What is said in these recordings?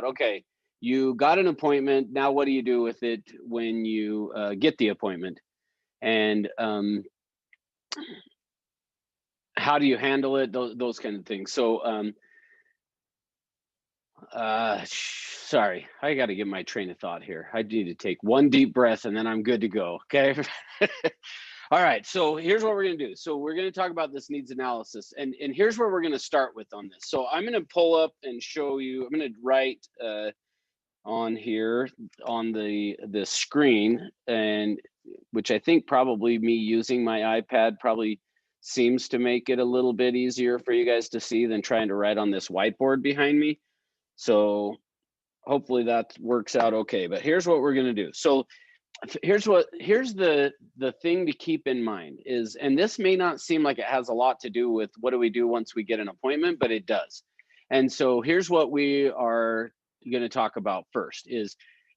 okay, you got an appointment. Now, what do you do with it when you get the appointment? And how do you handle it? Those kind of things. So, sorry, I got to get my train of thought here. I need to take one deep breath and then I'm good to go. Okay. All right, so here's what we're going to do. So we're going to talk about this needs analysis, and here's where we're going to start with on this. So I'm going to pull up and show you. I'm going to write on here on the screen, and which I think probably me using my iPad probably seems to make it a little bit easier for you guys to see than trying to write on this whiteboard behind me. So hopefully that works out okay. But here's what we're going to do. So here's the thing to keep in mind is, and this may not seem like it has a lot to do with what do we do once we get an appointment, but it does. And so here's what we are going to talk about first is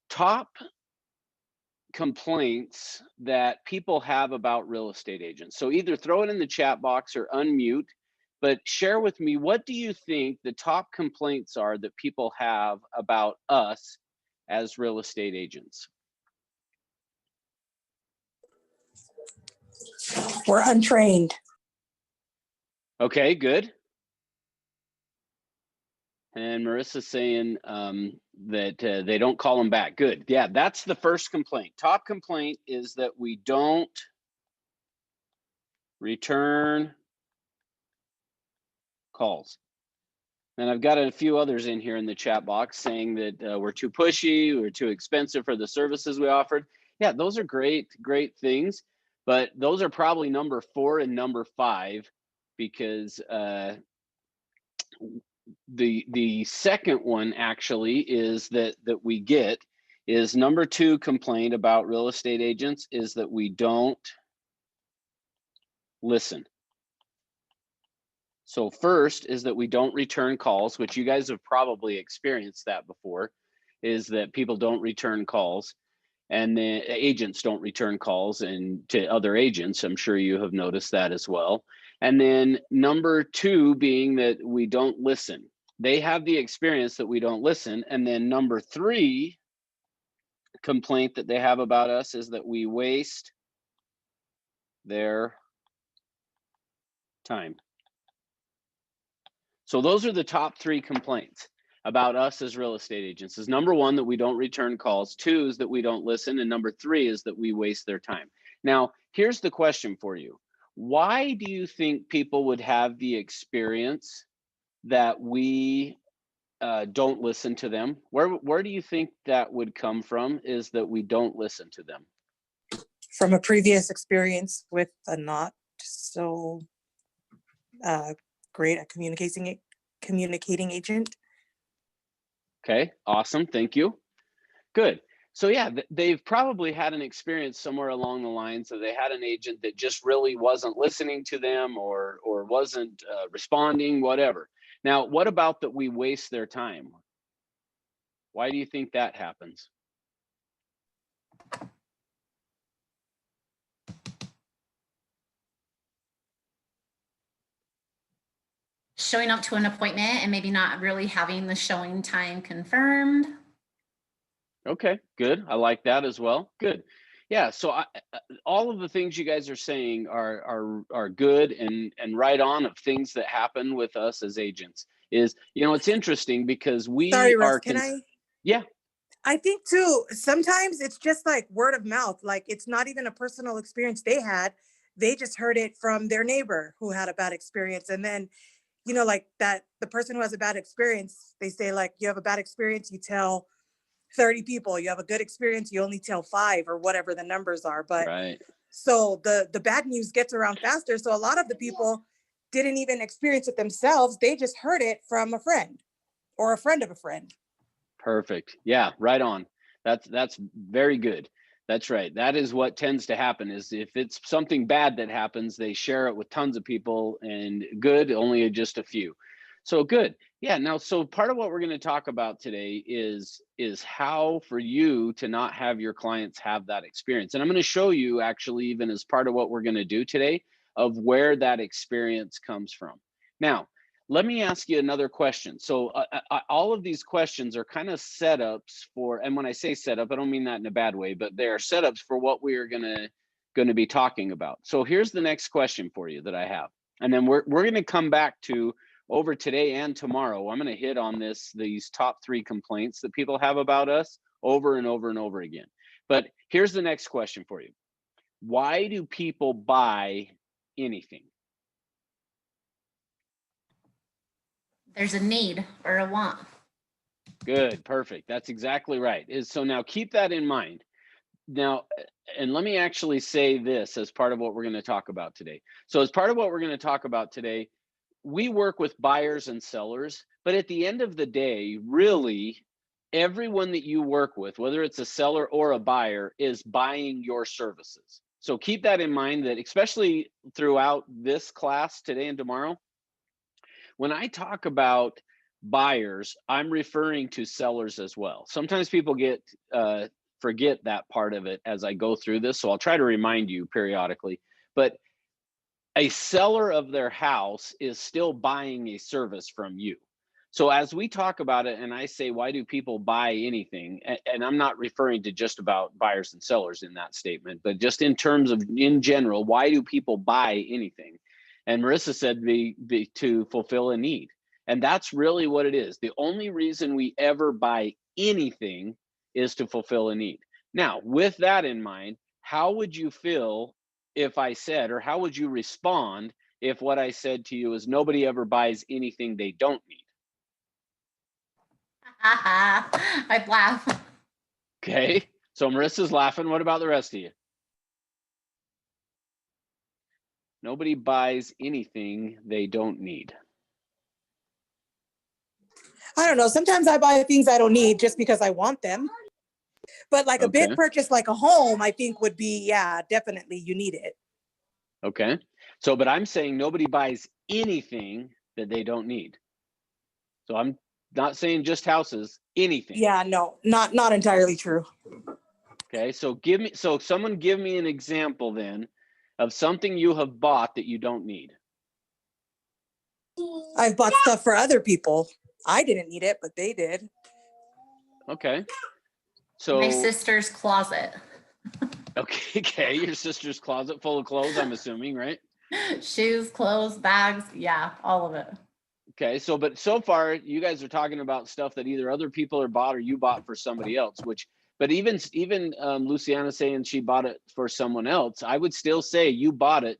top complaints that people have about real estate agents. So either throw it in the chat box or unmute, but share with me, what do you think the top complaints are that people have about us as real estate agents? We're untrained. Okay, good. And Marissa's saying that they don't call them back. Good. Yeah, that's the first complaint. Top complaint is that we don't return calls. And I've got a few others in here in the chat box saying that we're too pushy, we're too expensive for the services we offered. Yeah, those are great things. But those are probably number 4 and number 5, because the second one actually is that we get is number 2 complaint about real estate agents is that we don't listen. So first is that we don't return calls, which you guys have probably experienced that before, is that people don't return calls. And the agents don't return calls and to other agents. I'm sure you have noticed that as well. And then number 2 being that we don't listen. They have the experience that we don't listen. And then number 3 complaint that they have about us is that we waste their time. So those are the top 3 complaints about us as real estate agents. Is number 1 that we don't return calls, 2 is that we don't listen, and number 3 is that we waste their time. Now, here's the question for you. Why do you think people would have the experience that we don't listen to them? Where do you think that would come from, is that we don't listen to them? From a previous experience with a not so great at communicating agent. Okay, awesome, thank you. Good. So yeah, they've probably had an experience somewhere along the lines that they had an agent that just really wasn't listening to them or wasn't responding, whatever. Now, what about that we waste their time? Why do you think that happens? Showing up to an appointment and maybe not really having the showing time confirmed. Okay, good. I like that as well. Good. Yeah, so all of the things you guys are saying are good and right on of things that happen with us as agents. Is, you know, it's interesting because we Sorry, Russ, are. can I? Yeah. I think too, sometimes it's just like word of mouth. Like it's not even a personal experience they had. They just heard it from their neighbor who had a bad experience. And then, you know, like that, the person who has a bad experience, they say like, you have a bad experience, you tell 30 people. You have a good experience, you only tell 5 or whatever the numbers are. But right. So the bad news gets around faster. So a lot of the people didn't even experience it themselves. They just heard it from a friend or a friend of a friend. Perfect. Yeah, right on. That's very good. That's right. That is what tends to happen, is if it's something bad that happens, they share it with tons of people, and good, only just a few. So good. Yeah. Now, so part of what we're going to talk about today is how for you to not have your clients have that experience. And I'm going to show you actually, even as part of what we're going to do today, of where that experience comes from. Now, let me ask you another question. So all of these questions are kind of setups for, and when I say setup, I don't mean that in a bad way, but they are setups for what we are going to be talking about. So here's the next question for you that I have. And then we're going to come back to over today and tomorrow. I'm going to hit on these top 3 complaints that people have about us over and over and over again. But here's the next question for you. Why do people buy anything? There's a need or a want. Good, perfect. That's exactly right. So now keep that in mind. Now, and let me actually say this as part of what we're going to talk about today. So as part of what we're going to talk about today, we work with buyers and sellers, but at the end of the day, really, everyone that you work with, whether it's a seller or a buyer, is buying your services. So keep that in mind, that especially throughout this class today and tomorrow, when I talk about buyers, I'm referring to sellers as well. Sometimes people forget that part of it as I go through this, so I'll try to remind you periodically. But a seller of their house is still buying a service from you. So as we talk about it, and I say, why do people buy anything? And I'm not referring to just about buyers and sellers in that statement, but just in terms of, in general, why do people buy anything? And Marissa said to fulfill a need. And that's really what it is. The only reason we ever buy anything is to fulfill a need. Now, with that in mind, how would you feel if I said, or how would you respond if what I said to you is nobody ever buys anything they don't need? I'd laugh. Okay, so Marissa's laughing. What about the rest of you? Nobody buys anything they don't need. I don't know. Sometimes I buy things I don't need just because I want them. But like a big purchase, like a home, I think would be, yeah, definitely you need it. Okay. So, but I'm saying nobody buys anything that they don't need. So I'm not saying just houses, anything. Yeah, no, not entirely true. Okay. So someone give me an example then of something you have bought that you don't need. I've bought stuff for other people. I didn't need it, but they did. Okay. So my sister's closet. Okay. Your sister's closet full of clothes, I'm assuming, right? Shoes, clothes, bags. Yeah, all of it. Okay. So, but so far you guys are talking about stuff that either other people are bought or you bought for somebody else, but even Luciana saying she bought it for someone else, I would still say you bought it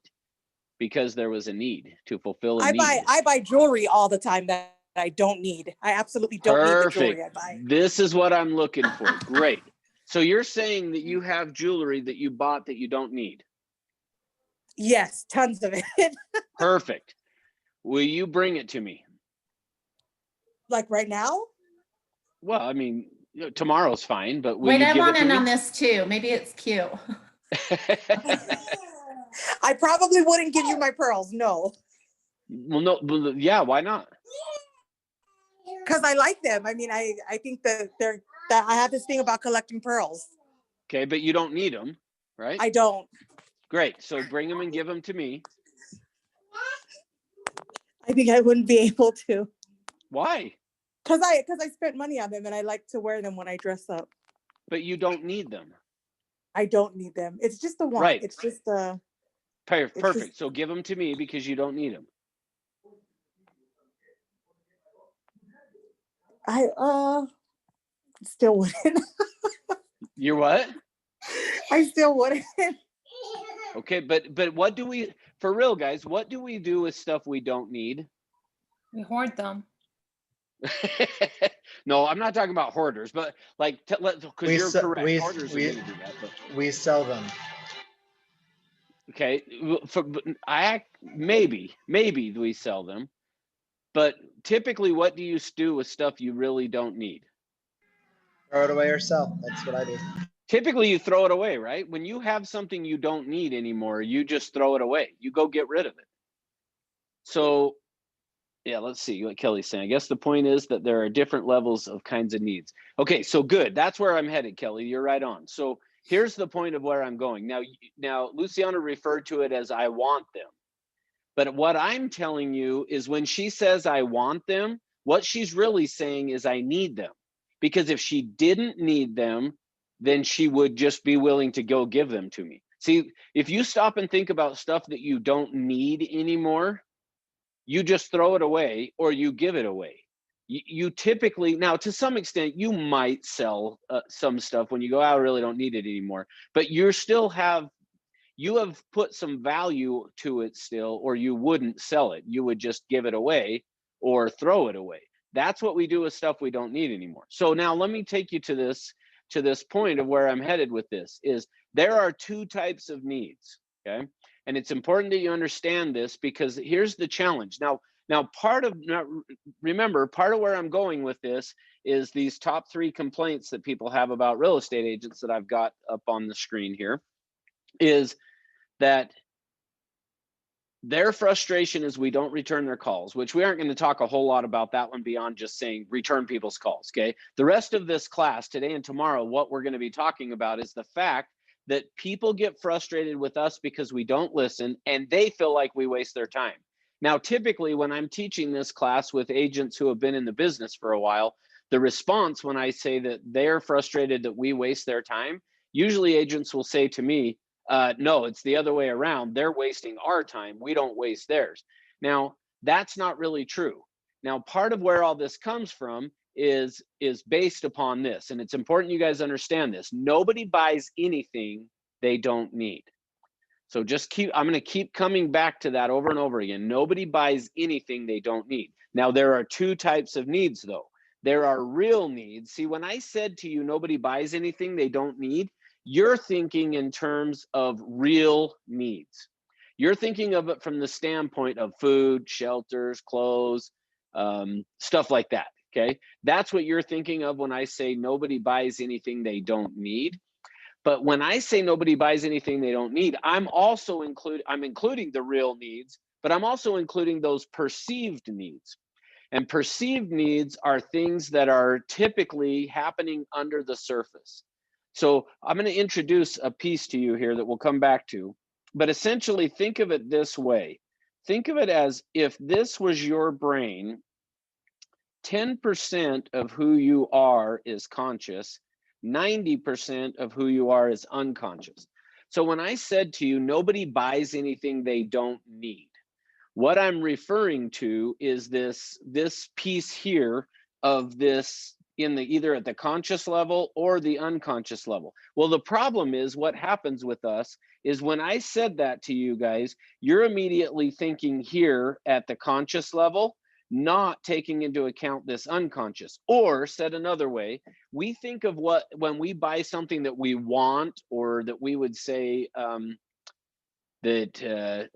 because there was a need to fulfill a need. I buy jewelry all the time that I don't need. I absolutely don't need the jewelry I buy. This is what I'm looking for. Great. So you're saying that you have jewelry that you bought that you don't need? Yes, tons of it. Perfect. Will you bring it to me? Like right now? Well, I mean, tomorrow's fine, but wait, I want in on this too. Maybe it's cute. I probably wouldn't give you my pearls. No. Well, no, yeah, why not? Because I like them. I mean, I think that I have this thing about collecting pearls. Okay, but you don't need them, right? I don't. Great. So bring them and give them to me. I think I wouldn't be able to. Why? Because I spent money on them and I like to wear them when I dress up. But you don't need them. I don't need them. It's just a want. Right. It's just a. Perfect. So give them to me because you don't need them. I still wouldn't. You're what? I still wouldn't. Okay, but what do we, for real guys, what do we do with stuff we don't need? We hoard them. No, I'm not talking about hoarders, but like, because you're correct. Hoarders are going to do that. But we sell them. Okay, maybe we sell them, but typically, what do you do with stuff you really don't need? Throw it away or sell. That's what I do. Typically, you throw it away, right? When you have something you don't need anymore, you just throw it away. You go get rid of it. So, yeah, let's see what Kelly's saying. I guess the point is that there are different levels of kinds of needs. Okay, so good. That's where I'm headed, Kelly. You're right on. So here's the point of where I'm going. Now Luciana referred to it as I want them. But what I'm telling you is when she says I want them, what she's really saying is I need them. Because if she didn't need them, then she would just be willing to go give them to me. See, if you stop and think about stuff that you don't need anymore, you just throw it away or you give it away. You typically, now to some extent, you might sell some stuff when you go, I really don't need it anymore, but you have put some value to it still, or you wouldn't sell it. You would just give it away or throw it away. That's what we do with stuff we don't need anymore. So now let me take you to this point of where I'm headed with this is there are two types of needs, okay? And it's important that you understand this because here's the challenge. Now remember, part of where I'm going with this is these top 3 complaints that people have about real estate agents that I've got up on the screen here is that their frustration is we don't return their calls, which we aren't going to talk a whole lot about that one beyond just saying return people's calls, okay? The rest of this class today and tomorrow, what we're going to be talking about is the fact that people get frustrated with us because we don't listen and they feel like we waste their time. Now, typically when I'm teaching this class with agents who have been in the business for a while, the response when I say that they're frustrated that we waste their time, usually agents will say to me, no, it's the other way around. They're wasting our time. We don't waste theirs. Now, that's not really true. Now, part of where all this comes from is based upon this. And it's important you guys understand this. Nobody buys anything they don't need. So I'm going to keep coming back to that over and over again. Nobody buys anything they don't need. Now, there are 2 types of needs, though. There are real needs. See, when I said to you, nobody buys anything they don't need, you're thinking in terms of real needs. You're thinking of it from the standpoint of food, shelters, clothes, stuff like that, okay? That's what you're thinking of when I say nobody buys anything they don't need. But when I say nobody buys anything they don't need, I'm including the real needs, but I'm also including those perceived needs. And perceived needs are things that are typically happening under the surface. So I'm going to introduce a piece to you here that we'll come back to, but essentially think of it this way. Think of it as if this was your brain, 10% of who you are is conscious, 90% of who you are is unconscious. So when I said to you, nobody buys anything they don't need, what I'm referring to is this piece here of this either at the conscious level or the unconscious level. Well, the problem is what happens with us is when I said that to you guys, you're immediately thinking here at the conscious level, not taking into account this unconscious. Or said another way, we think of when we buy something that we want, or that we would say that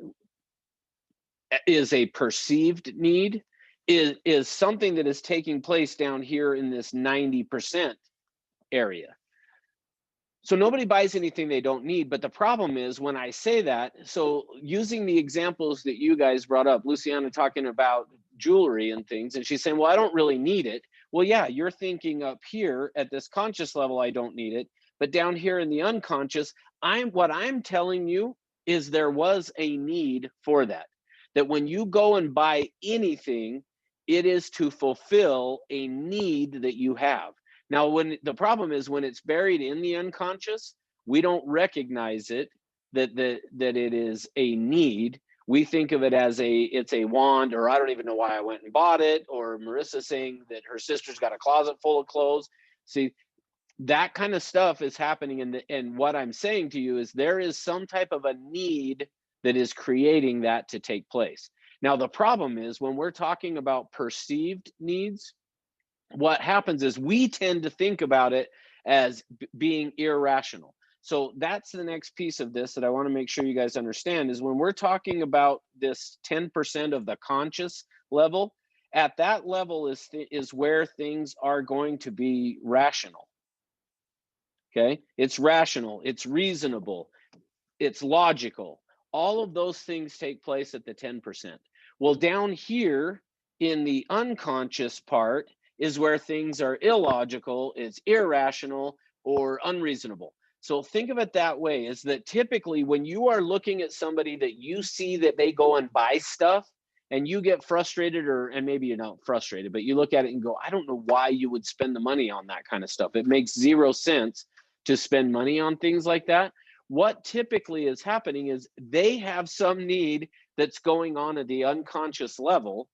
is a perceived need, is something that is taking place down here in this 90% area. So nobody buys anything they don't need. But the problem is when I say that, so using the examples that you guys brought up, Luciana talking about jewelry and things, and she's saying, well, I don't really need it. Well, yeah, you're thinking up here at this conscious level, I don't need it. But down here in the unconscious, what I'm telling you is there was a need for that. That when you go and buy anything, it is to fulfill a need that you have. Now, when the problem is when it's buried in the unconscious, we don't recognize it, that it is a need. We think of it as it's a wand, or I don't even know why I went and bought it, or Marissa saying that her sister's got a closet full of clothes. See, that kind of stuff is happening. And what I'm saying to you is there is some type of a need that is creating that to take place. Now, the problem is when we're talking about perceived needs, what happens is we tend to think about it as being irrational. So that's the next piece of this that I want to make sure you guys understand is when we're talking about this 10% of the conscious level, at that level is where things are going to be rational. Okay, it's rational, it's reasonable, it's logical. All of those things take place at the 10%. Well, down here in the unconscious part is where things are illogical, it's irrational, or unreasonable. So think of it that way, is that typically when you are looking at somebody that you see that they go and buy stuff and you get frustrated, and maybe you're not frustrated, but you look at it and go, I don't know why you would spend the money on that kind of stuff. It makes zero sense to spend money on things like that. What typically is happening is they have some need that's going on at the unconscious level,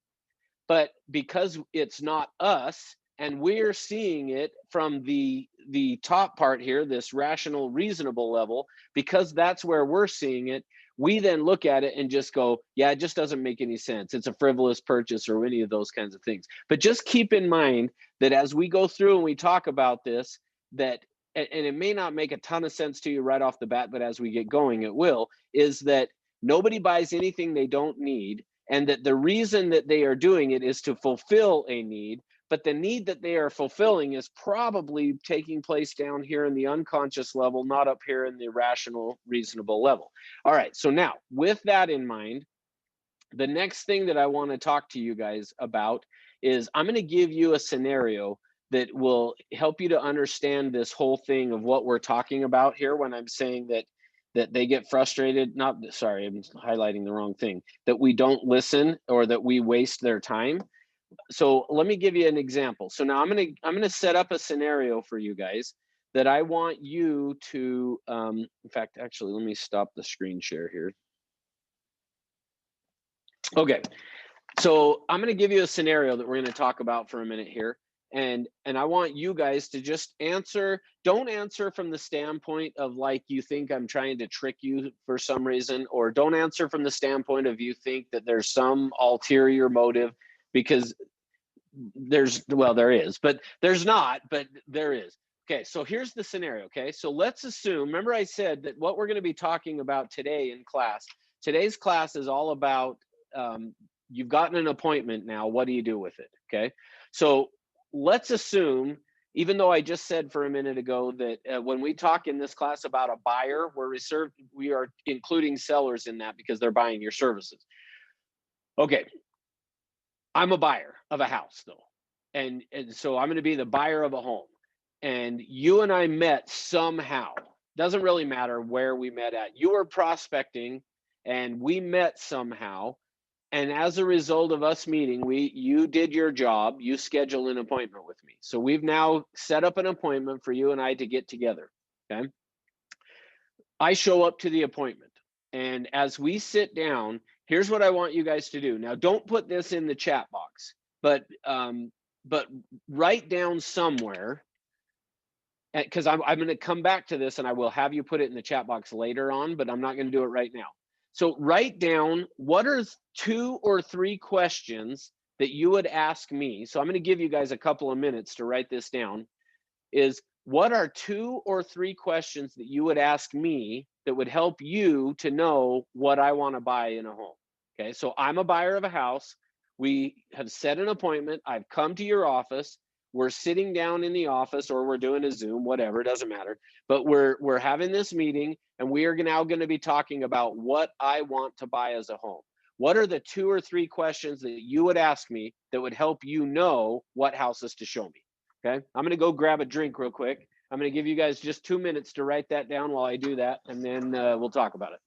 but because it's not us, and we're seeing it from the top part here, this rational, reasonable level, because that's where we're seeing it, we then look at it and just go, yeah, it just doesn't make any sense. It's a frivolous purchase or any of those kinds of things. But just keep in mind that as we go through and we talk about this, that, and it may not make a ton of sense to you right off the bat, but as we get going, it will, is that nobody buys anything they don't need, and that the reason that they are doing it is to fulfill a need. But the need that they are fulfilling is probably taking place down here in the unconscious level, not up here in the rational, reasonable level. All right, so now with that in mind, the next thing that I want to talk to you guys about is I'm going to give you a scenario that will help you to understand this whole thing of what we're talking about here when I'm saying that they get frustrated. Not, sorry, I'm highlighting the wrong thing, that we don't listen or that we waste their time. So let me give you an example. So now I'm gonna set up a scenario for you guys that I want you to, in fact, actually, let me stop the screen share here. Okay, so I'm gonna give you a scenario that we're gonna talk about for a minute here. And I want you guys to just answer, don't answer from the standpoint of like you think I'm trying to trick you for some reason, or don't answer from the standpoint of you think that there's some ulterior motive, because there is, but there's not, but there is. Okay, so here's the scenario. Okay, so let's assume, remember I said that what we're going to be talking about today in class, today's class is all about, you've gotten an appointment now, what do you do with it? Okay, so let's assume, even though I just said for a minute ago that when we talk in this class about a buyer, we are including sellers in that because they're buying your services. Okay, I'm a buyer of a house though. And so I'm going to be the buyer of a home. And you and I met somehow. Doesn't really matter where we met at. You were prospecting and we met somehow. And as a result of us meeting, you did your job. You scheduled an appointment with me. So we've now set up an appointment for you and I to get together. Okay. I show up to the appointment. And as we sit down, here's what I want you guys to do. Now, don't put this in the chat box, but write down somewhere, because I'm going to come back to this and I will have you put it in the chat box later on, but I'm not going to do it right now. So write down, what are 2 or 3 questions that you would ask me? So I'm going to give you guys a couple of minutes to write this down. Is what are 2 or 3 questions that you would ask me that would help you to know what I want to buy in a home? Okay, so I'm a buyer of a house. We have set an appointment. I've come to your office. We're sitting down in the office, or we're doing a Zoom, whatever, it doesn't matter. But we're having this meeting, and we are now going to be talking about what I want to buy as a home. What are the 2 or 3 questions that you would ask me that would help you know what houses to show me? Okay, I'm going to go grab a drink real quick. I'm going to give you guys just 2 minutes to write that down while I do that, and then we'll talk about it.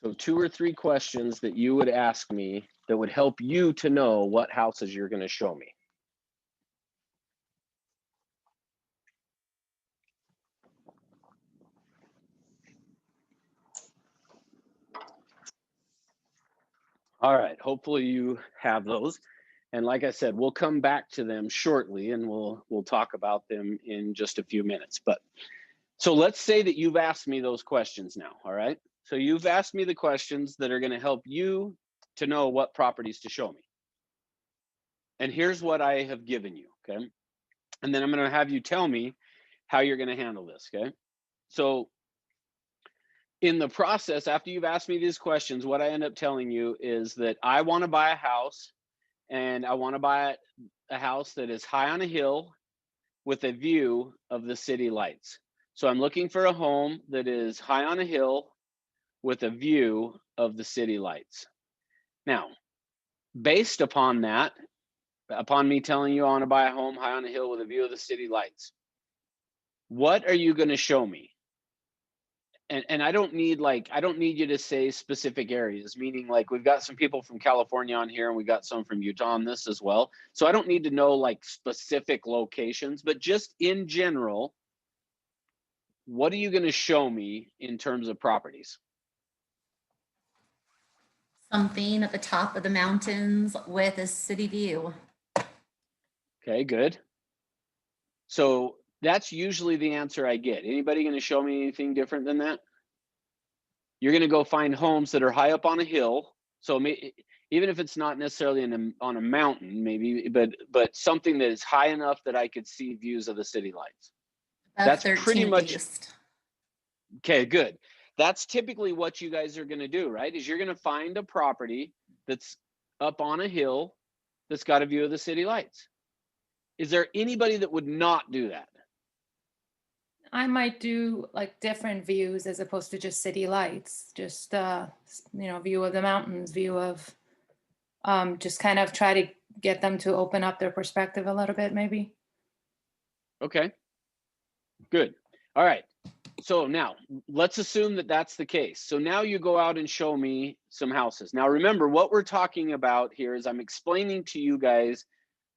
So 2 or 3 questions that you would ask me that would help you to know what houses you're going to show me. All right, hopefully you have those. And like I said, we'll come back to them shortly and we'll talk about them in just a few minutes. But so let's say that you've asked me those questions now, all right? So you've asked me the questions that are going to help you to know what properties to show me. And here's what I have given you, okay? And then I'm going to have you tell me how you're going to handle this, okay? So in the process, after you've asked me these questions, what I end up telling you is that I want to buy a house, and I want to buy a house that is high on a hill with a view of the city lights. So I'm looking for a home that is high on a hill with a view of the city lights. Now, based upon that, upon me telling you I want to buy a home high on a hill with a view of the city lights, what are you going to show me? And I don't need you to say specific areas, meaning like we've got some people from California on here and we got some from Utah on this as well. So I don't need to know like specific locations, but just in general, what are you going to show me in terms of properties? Something at the top of the mountains with a city view. Okay, good. So that's usually the answer I get. Anybody going to show me anything different than that? You're going to go find homes that are high up on a hill. So even if it's not necessarily on a mountain, maybe, but something that is high enough that I could see views of the city lights. That's pretty much east. Okay, good. That's typically what you guys are going to do, right? Is you're going to find a property that's up on a hill that's got a view of the city lights. Is there anybody that would not do that? I might do like different views as opposed to just city lights, just view of the mountains, view of just kind of try to get them to open up their perspective a little bit, maybe. Okay, good. All right. So now let's assume that that's the case. So now you go out and show me some houses. Now remember, what we're talking about here is I'm explaining to you guys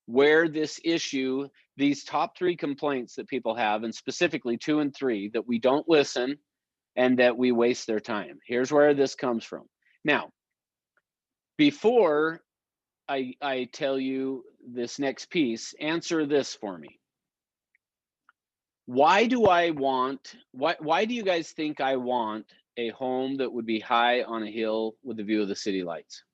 where this issue, these top 3 complaints that people have, and specifically 2 and 3, that we don't listen and that we waste their time. Here's where this comes from. Now, before I tell you this next piece, answer this for me. Why do you guys think I want a home that would be high on a hill with a view of the city lights?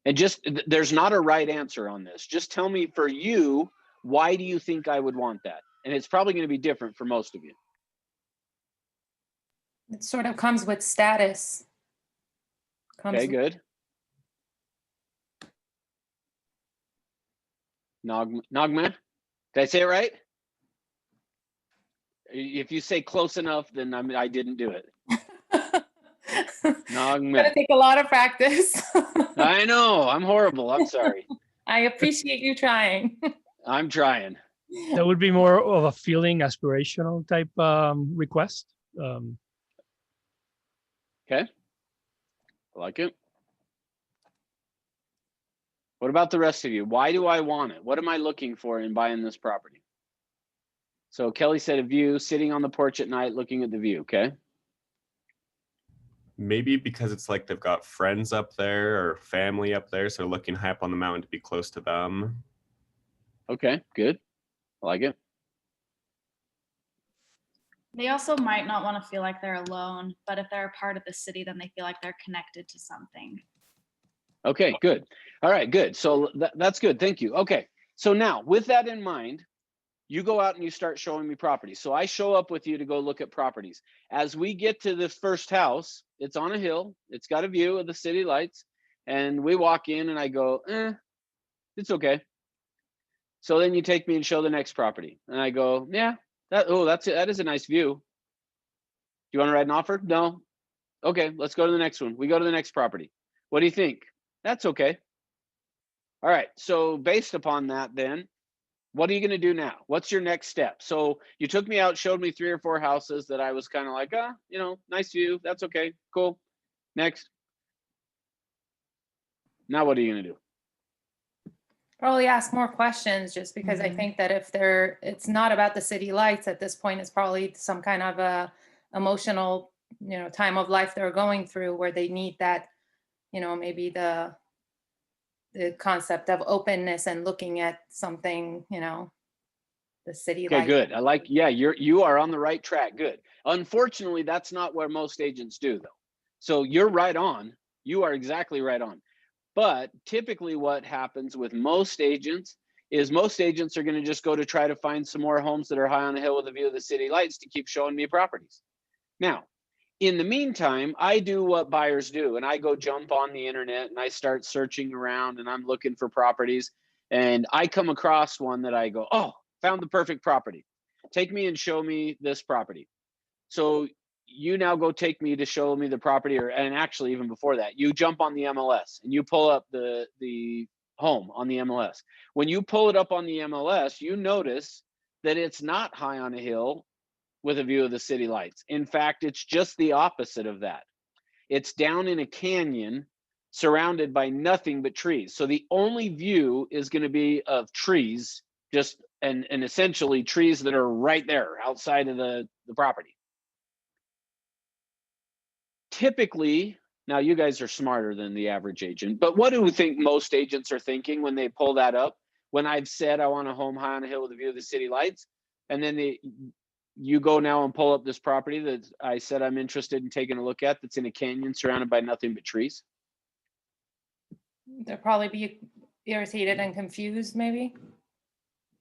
And just, there's not a right answer on this. Just tell me, for you, why do you think I would want that? And it's probably going to be different for most of you. It sort of comes with status. Okay, good. Nagma, did I say it right? If you say close enough, then I didn't do it. Nagma. It's gonna take a lot of practice. I know, I'm horrible. I'm sorry. I appreciate you trying. I'm trying. That would be more of a feeling, aspirational type request. Okay, I like it. What about the rest of you? Why do I want it? What am I looking for in buying this property? So Kelly said a view, sitting on the porch at night, looking at the view. Okay. Maybe because it's like they've got friends up there or family up there, so they're looking high up on the mountain to be close to them. Okay, good. I like it. They also might not want to feel like they're alone, but if they're a part of the city, then they feel like they're connected to something. Okay, good. All right, good. So that's good. Thank you. Okay. So now with that in mind, you go out and you start showing me properties. So I show up with you to go look at properties. As we get to this first house, it's on a hill. It's got a view of the city lights. And we walk in and I go, it's okay. So then you take me and show the next property. And I go, yeah, that is a nice view. Do you want to write an offer? No. Okay, let's go to the next one. We go to the next property. What do you think? That's okay. All right, so based upon that then, what are you gonna do now? What's your next step? So you took me out, showed me 3 or 4 houses that I was kind of like, nice view, that's okay, cool. Next. Now what are you gonna do? Probably ask more questions, just because I think that if it's not about the city lights at this point, it's probably some kind of a emotional, time of life they're going through where they need that, maybe the concept of openness and looking at something, the city. Okay, good. I like, yeah, you are on the right track. Good. Unfortunately, that's not where most agents do though. So you're right on. You are exactly right on. But typically what happens with most agents is most agents are going to just go to try to find some more homes that are high on a hill with a view of the city lights to keep showing me properties. Now, in the meantime, I do what buyers do, and I go jump on the internet and I start searching around and I'm looking for properties, and I come across one that I go, oh, found the perfect property. Take me and show me this property. So you now go take me to show me the property, and actually even before that, you jump on the MLS and you pull up the home on the MLS. When you pull it up on the MLS, you notice that it's not high on a hill with a view of the city lights. In fact, it's just the opposite of that. It's down in a canyon surrounded by nothing but trees. So the only view is going to be of trees, just and essentially trees that are right there outside of the property. Typically, now you guys are smarter than the average agent, but what do you think most agents are thinking when they pull that up? When I've said I want a home high on a hill with a view of the city lights, and then you go now and pull up this property that I said I'm interested in taking a look at, that's in a canyon surrounded by nothing but trees. They'll probably be irritated and confused, maybe.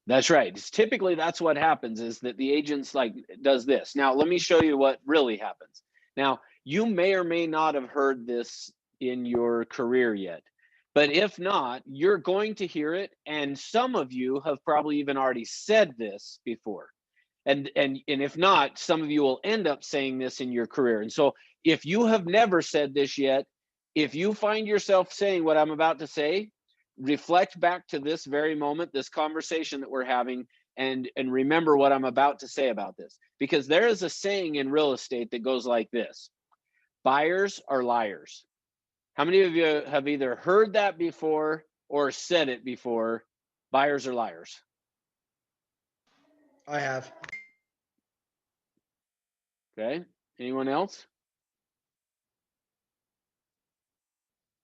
That's right. Typically, that's what happens, is that the agent's like, does this. Now, let me show you what really happens. Now, you may or may not have heard this in your career yet, but if not, you're going to hear it. And some of you have probably even already said this before. And if not, some of you will end up saying this in your career. And so if you have never said this yet, if you find yourself saying what I'm about to say, reflect back to this very moment, this conversation that we're having, and remember what I'm about to say about this. Because there is a saying in real estate that goes like this: buyers are liars. How many of you have either heard that before or said it before? Buyers are liars. I have. Okay. Anyone else?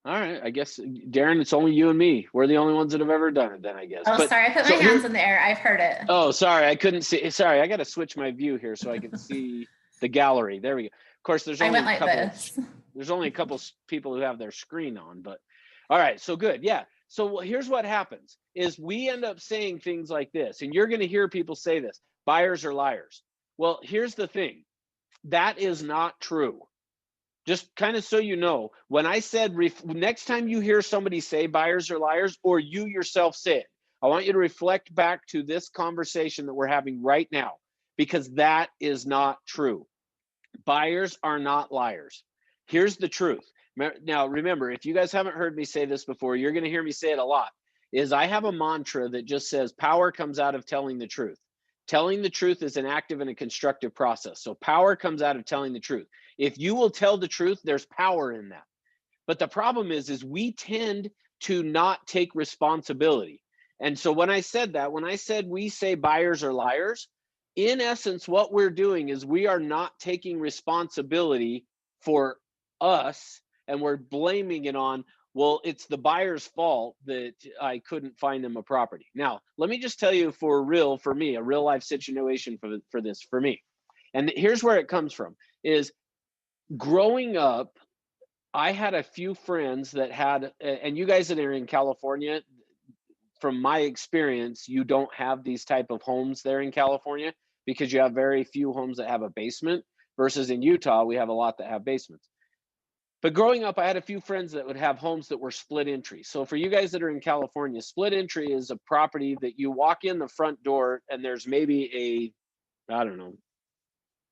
All right. I guess, Darren, it's only you and me. We're the only ones that have ever done it then, I guess. Oh, But, sorry, I put so my hands in the air. I've heard it. Oh, sorry. I couldn't see. Sorry. I got to switch my view here so I can see the gallery. There we go. Of course, there's I only went a like couple. this. There's only a couple people who have their screen on, but all right. So good. Yeah. So here's what happens is we end up saying things like this, and you're going to hear people say this: buyers are liars. Well, here's the thing. That is not true. Just kind of so you know, when I said next time you hear somebody say buyers are liars, or you yourself say it, I want you to reflect back to this conversation that we're having right now, because that is not true. Buyers are not liars. Here's the truth. Now, remember, if you guys haven't heard me say this before, you're going to hear me say it a lot, is I have a mantra that just says power comes out of telling the truth. Telling the truth is an active and a constructive process. So power comes out of telling the truth. If you will tell the truth, there's power in that. But the problem is we tend to not take responsibility. And so when I said we say buyers are liars, in essence, what we're doing is we are not taking responsibility for us, and we're blaming it on, well, it's the buyer's fault that I couldn't find them a property. Now, let me just tell you for me, a real life situation for me. And here's where it comes from, is growing up, I had a few friends that had, and you guys that are in California, from my experience, you don't have these type of homes there in California because you have very few homes that have a basement, versus in Utah, we have a lot that have basements. But growing up, I had a few friends that would have homes that were split entry. So for you guys that are in California, split entry is a property that you walk in the front door and there's maybe a, I don't know,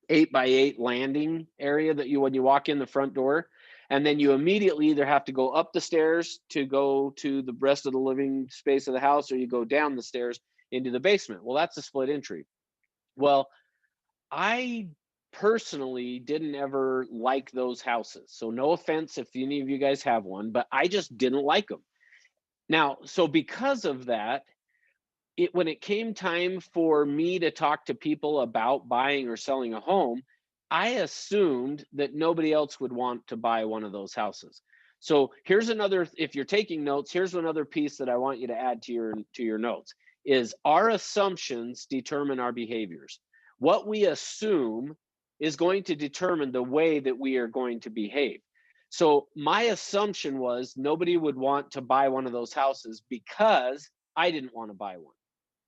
8x8 landing area that when you walk in the front door, and then you immediately either have to go up the stairs to go to the rest of the living space of the house, or you go down the stairs into the basement. Well, that's a split entry. Well, I personally didn't ever like those houses. So no offense if any of you guys have one, but I just didn't like them. Now, so because of that, when it came time for me to talk to people about buying or selling a home, I assumed that nobody else would want to buy one of those houses. So here's another, if you're taking notes, here's another piece that I want you to add to your notes, is our assumptions determine our behaviors. What we assume is going to determine the way that we are going to behave. So my assumption was nobody would want to buy one of those houses because I didn't want to buy one.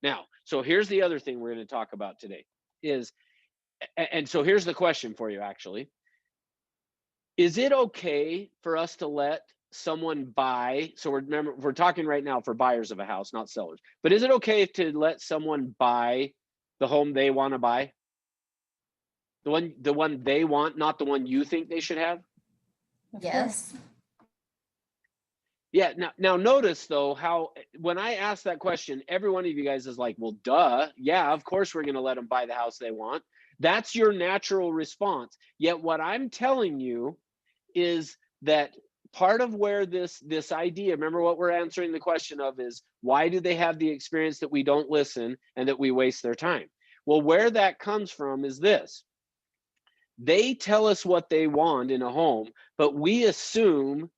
Now, so here's the other thing we're going to talk about today is, and so here's the question for you actually. Is it okay for us to let someone buy, so remember, we're talking right now for buyers of a house, not sellers, but is it okay to let someone buy the home they want to buy? The one they want, not the one you think they should have? Of course. Yes. Yeah. Now notice though how when I ask that question, every one of you guys is like, well, duh. Yeah, of course we're going to let them buy the house they want. That's your natural response. Yet what I'm telling you is that part of where this idea, remember what we're answering the question of is, why do they have the experience that we don't listen and that we waste their time? Well, where that comes from is this. They tell us what they want in a home, but we assume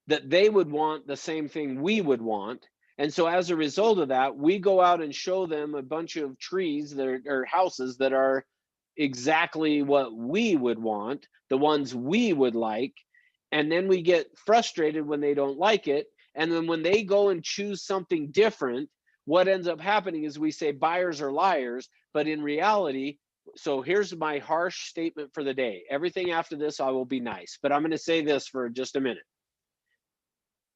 that they would want the same thing we would want. And so as a result of that, we go out and show them a bunch of trees that are, or houses that are exactly what we would want, the ones we would like. And then we get frustrated when they don't like it. And then when they go and choose something different, what ends up happening is we say buyers are liars. But in reality, so here's my harsh statement for the day. Everything after this, I will be nice. But I'm going to say this for just a minute.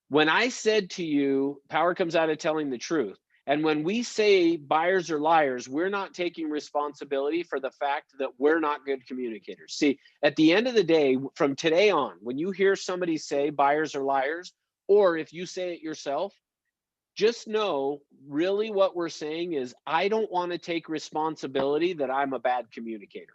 When I said to you, power comes out of telling the truth. And when we say buyers are liars, we're not taking responsibility for the fact that we're not good communicators. See, at the end of the day, from today on, when you hear somebody say buyers are liars, or if you say it yourself, just know really what we're saying is, I don't want to take responsibility that I'm a bad communicator.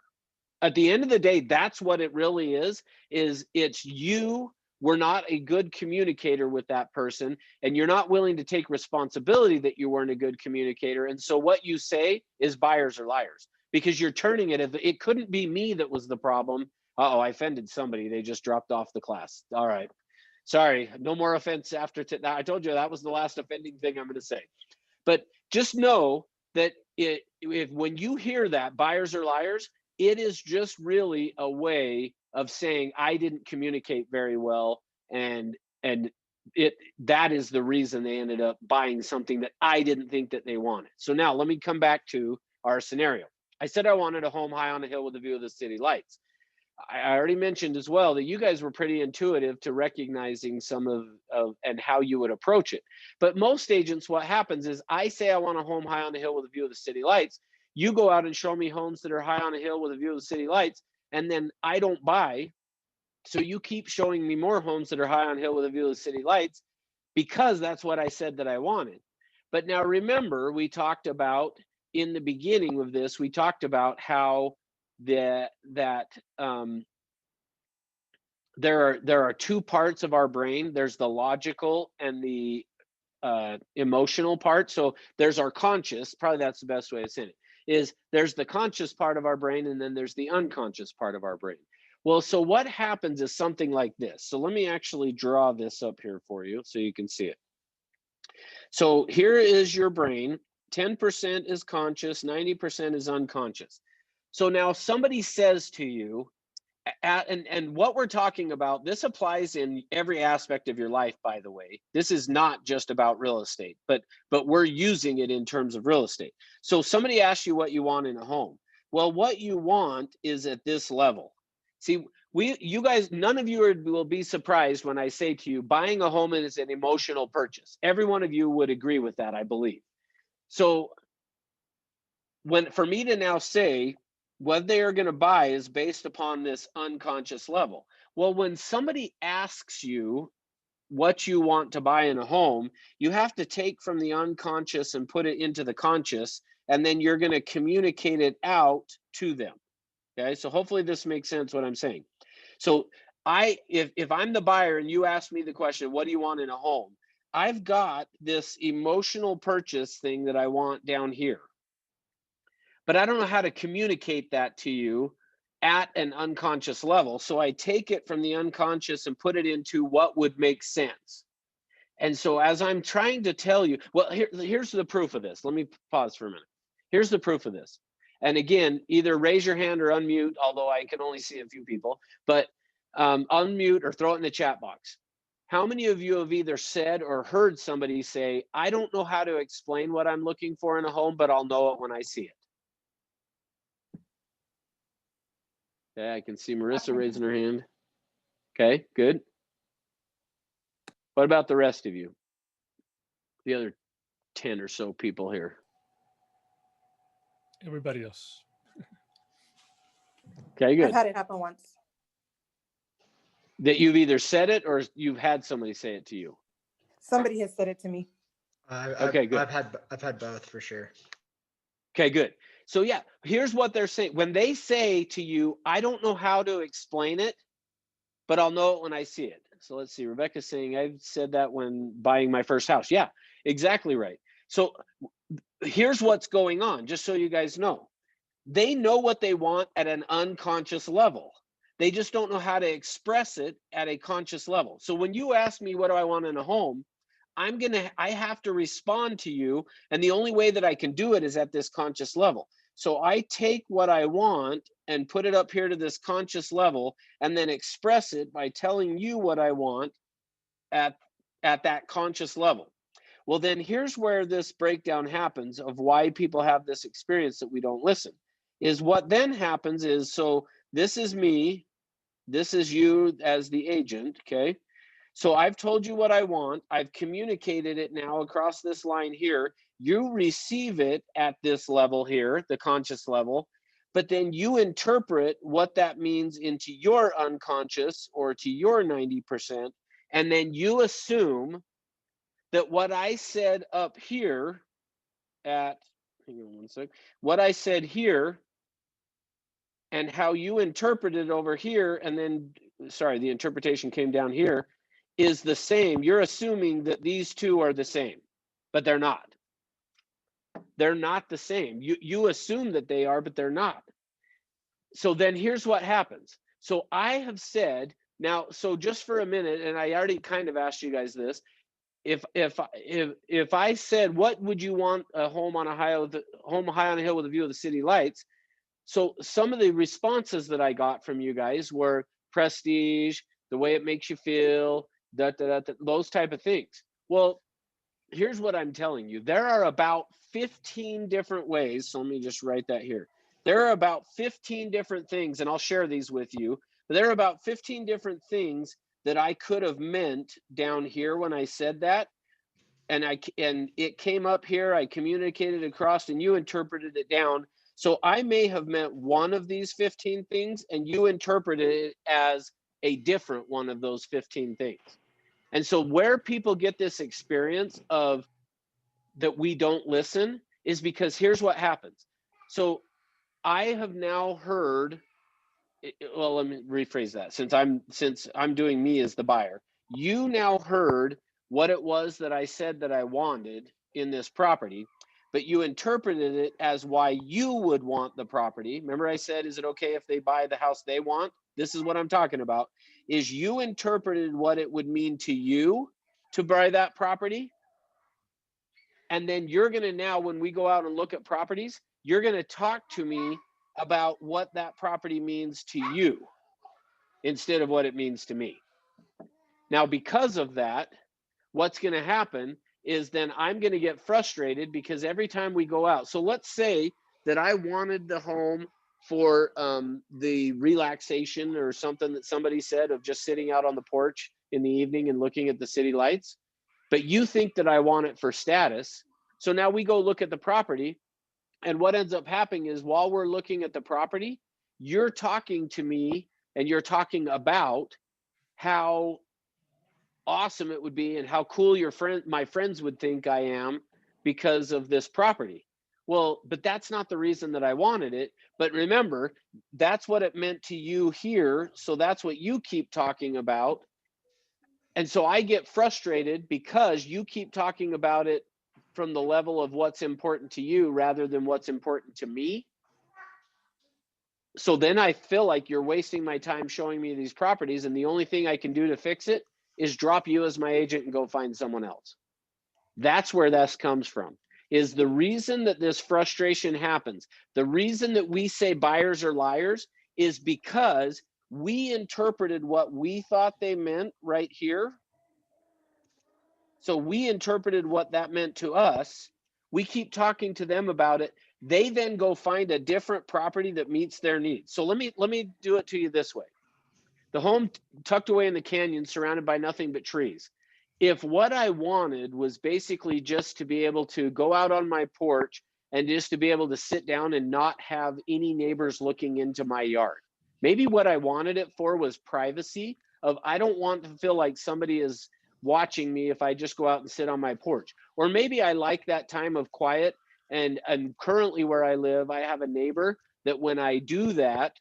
At the end of the day, that's what it really is it's you. We're not a good communicator with that person, and you're not willing to take responsibility that you weren't a good communicator. And so what you say is buyers are liars, because you're turning it, it couldn't be me that was the problem. Uh-oh, I offended somebody. They just dropped off the class. All right. Sorry, no more offense after that. I told you that was the last offending thing I'm going to say. But just know that if when you hear that buyers are liars, it is just really a way of saying I didn't communicate very well, and that is the reason they ended up buying something that I didn't think that they wanted. So now let me come back to our scenario. I said I wanted a home high on a hill with a view of the city lights. I already mentioned as well that you guys were pretty intuitive to recognizing some of and how you would approach it. But most agents, what happens is I say I want a home high on a hill with a view of the city lights. You go out and show me homes that are high on a hill with a view of the city lights, and then I don't buy. So you keep showing me more homes that are high on a hill with a view of the city lights, because that's what I said that I wanted. But now remember, we talked about in the beginning of this, we talked about how there are two parts of our brain. There's the logical and the emotional part. So there's our conscious, probably that's the best way to say it, is there's the conscious part of our brain, and then there's the unconscious part of our brain. Well, so what happens is something like this. So let me actually draw this up here for you so you can see it. So here is your brain. 10% is conscious, 90% is unconscious. So now somebody says to you, and what we're talking about, this applies in every aspect of your life, by the way. This is not just about real estate, but we're using it in terms of real estate. So somebody asks you what you want in a home. Well, what you want is at this level. See, you guys, none of you will be surprised when I say to you, buying a home is an emotional purchase. Every one of you would agree with that, I believe. So for me to now say what they are going to buy is based upon this unconscious level. Well, when somebody asks you what you want to buy in a home, you have to take from the unconscious and put it into the conscious, and then you're going to communicate it out to them. Okay, so hopefully this makes sense what I'm saying. So if I'm the buyer and you ask me the question, what do you want in a home? I've got this emotional purchase thing that I want down here, but I don't know how to communicate that to you at an unconscious level. So I take it from the unconscious and put it into what would make sense. And so as I'm trying to tell you, well, here's the proof of this. Let me pause for a minute. Here's the proof of this. And again, either raise your hand or unmute, although I can only see a few people, but unmute or throw it in the chat box. How many of you have either said or heard somebody say, I don't know how to explain what I'm looking for in a home, but I'll know it when I see it? Okay, I can see Marissa raising her hand. Okay, good. What about the rest of you? The other 10 or so people here. Everybody else. Okay, I've good. had it happen once. That you've either said it or you've had somebody say it to you. Somebody has said it to me. Okay, good. I've had both for sure. Okay, good. So yeah, here's what they're saying. When they say to you, I don't know how to explain it, but I'll know it when I see it. So let's see, Rebecca's saying, I've said that when buying my first house. Yeah, exactly right. So here's what's going on, just so you guys know. They know what they want at an unconscious level. They just don't know how to express it at a conscious level. So when you ask me, what do I want in a home? I have to respond to you. And the only way that I can do it is at this conscious level. So I take what I want and put it up here to this conscious level and then express it by telling you what I want at that conscious level. Well, then here's where this breakdown happens of why people have this experience that we don't listen. Is what then happens is, so this is me, this is you as the agent, okay? So I've told you what I want. I've communicated it now across this line here. You receive it at this level here, the conscious level, but then you interpret what that means into your unconscious or to your 90%, and then you assume that what I said up here at, hang on one sec, what I said here and how you interpreted over here, and then, sorry, the interpretation came down here, is the same. You're assuming that these two are the same, but they're not. They're not the same. You assume that they are, but they're not. So then here's what happens. So I have said, now, so just for a minute, and I already kind of asked you guys this, if I said, what would you want a home on a high on a hill with a view of the city lights? So some of the responses that I got from you guys were prestige, the way it makes you feel, those type of things. Well, here's what I'm telling you. There are about 15 different ways. So let me just write that here. There are about 15 different things, and I'll share these with you. But there are about 15 different things that I could have meant down here when I said that. And it came up here, I communicated across, and you interpreted it down. So I may have meant one of these 15 things, and you interpreted it as a different one of those 15 things. And so where people get this experience of that we don't listen is because here's what happens. So I have now heard, well, let me rephrase that. Since I'm doing me as the buyer, you now heard what it was that I said that I wanted in this property, but you interpreted it as why you would want the property. Remember I said, is it okay if they buy the house they want? This is what I'm talking about, is you interpreted what it would mean to you to buy that property. And then you're going to now, when we go out and look at properties, you're going to talk to me about what that property means to you instead of what it means to me. Now, because of that, what's going to happen is then I'm going to get frustrated because every time we go out, so let's say that I wanted the home for the relaxation or something that somebody said of just sitting out on the porch in the evening and looking at the city lights, but you think that I want it for status. So now we go look at the property, and what ends up happening is while we're looking at the property, you're talking to me and you're talking about how awesome it would be and how cool my friends would think I am because of this property. Well, but that's not the reason that I wanted it. But remember, that's what it meant to you here. So that's what you keep talking about. And so I get frustrated because you keep talking about it from the level of what's important to you rather than what's important to me. So then I feel like you're wasting my time showing me these properties, and the only thing I can do to fix it is drop you as my agent and go find someone else. That's where this comes from, is the reason that this frustration happens. The reason that we say buyers are liars is because we interpreted what we thought they meant right here. So we interpreted what that meant to us. We keep talking to them about it. They then go find a different property that meets their needs. So let me do it to you this way. The home tucked away in the canyon, surrounded by nothing but trees. If what I wanted was basically just to be able to go out on my porch and just to be able to sit down and not have any neighbors looking into my yard, Maybe what I wanted it for was privacy of, I don't want to feel like somebody is watching me if I just go out and sit on my porch. Or maybe I like that time of quiet. And currently where I live, I have a neighbor that when I do that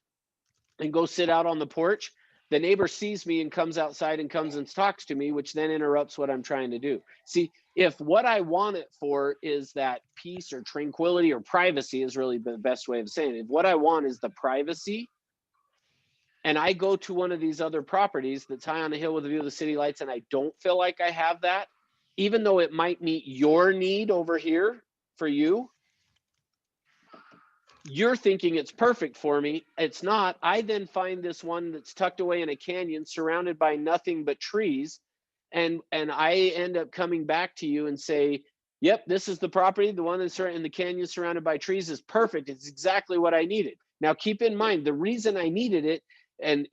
and go sit out on the porch, the neighbor sees me and comes outside and comes and talks to me, which then interrupts what I'm trying to do. See, if what I want it for is that peace or tranquility or privacy is really the best way of saying it. If what I want is the privacy, and I go to one of these other properties that's high on a hill with a view of the city lights, and I don't feel like I have that, even though it might meet your need over here for you, you're thinking it's perfect for me. It's not. I then find this one that's tucked away in a canyon surrounded by nothing but trees. And I end up coming back to you and say, yep, this is the property. The one that's in the canyon surrounded by trees is perfect. It's exactly what I needed. Now, keep in mind, the reason I needed it, and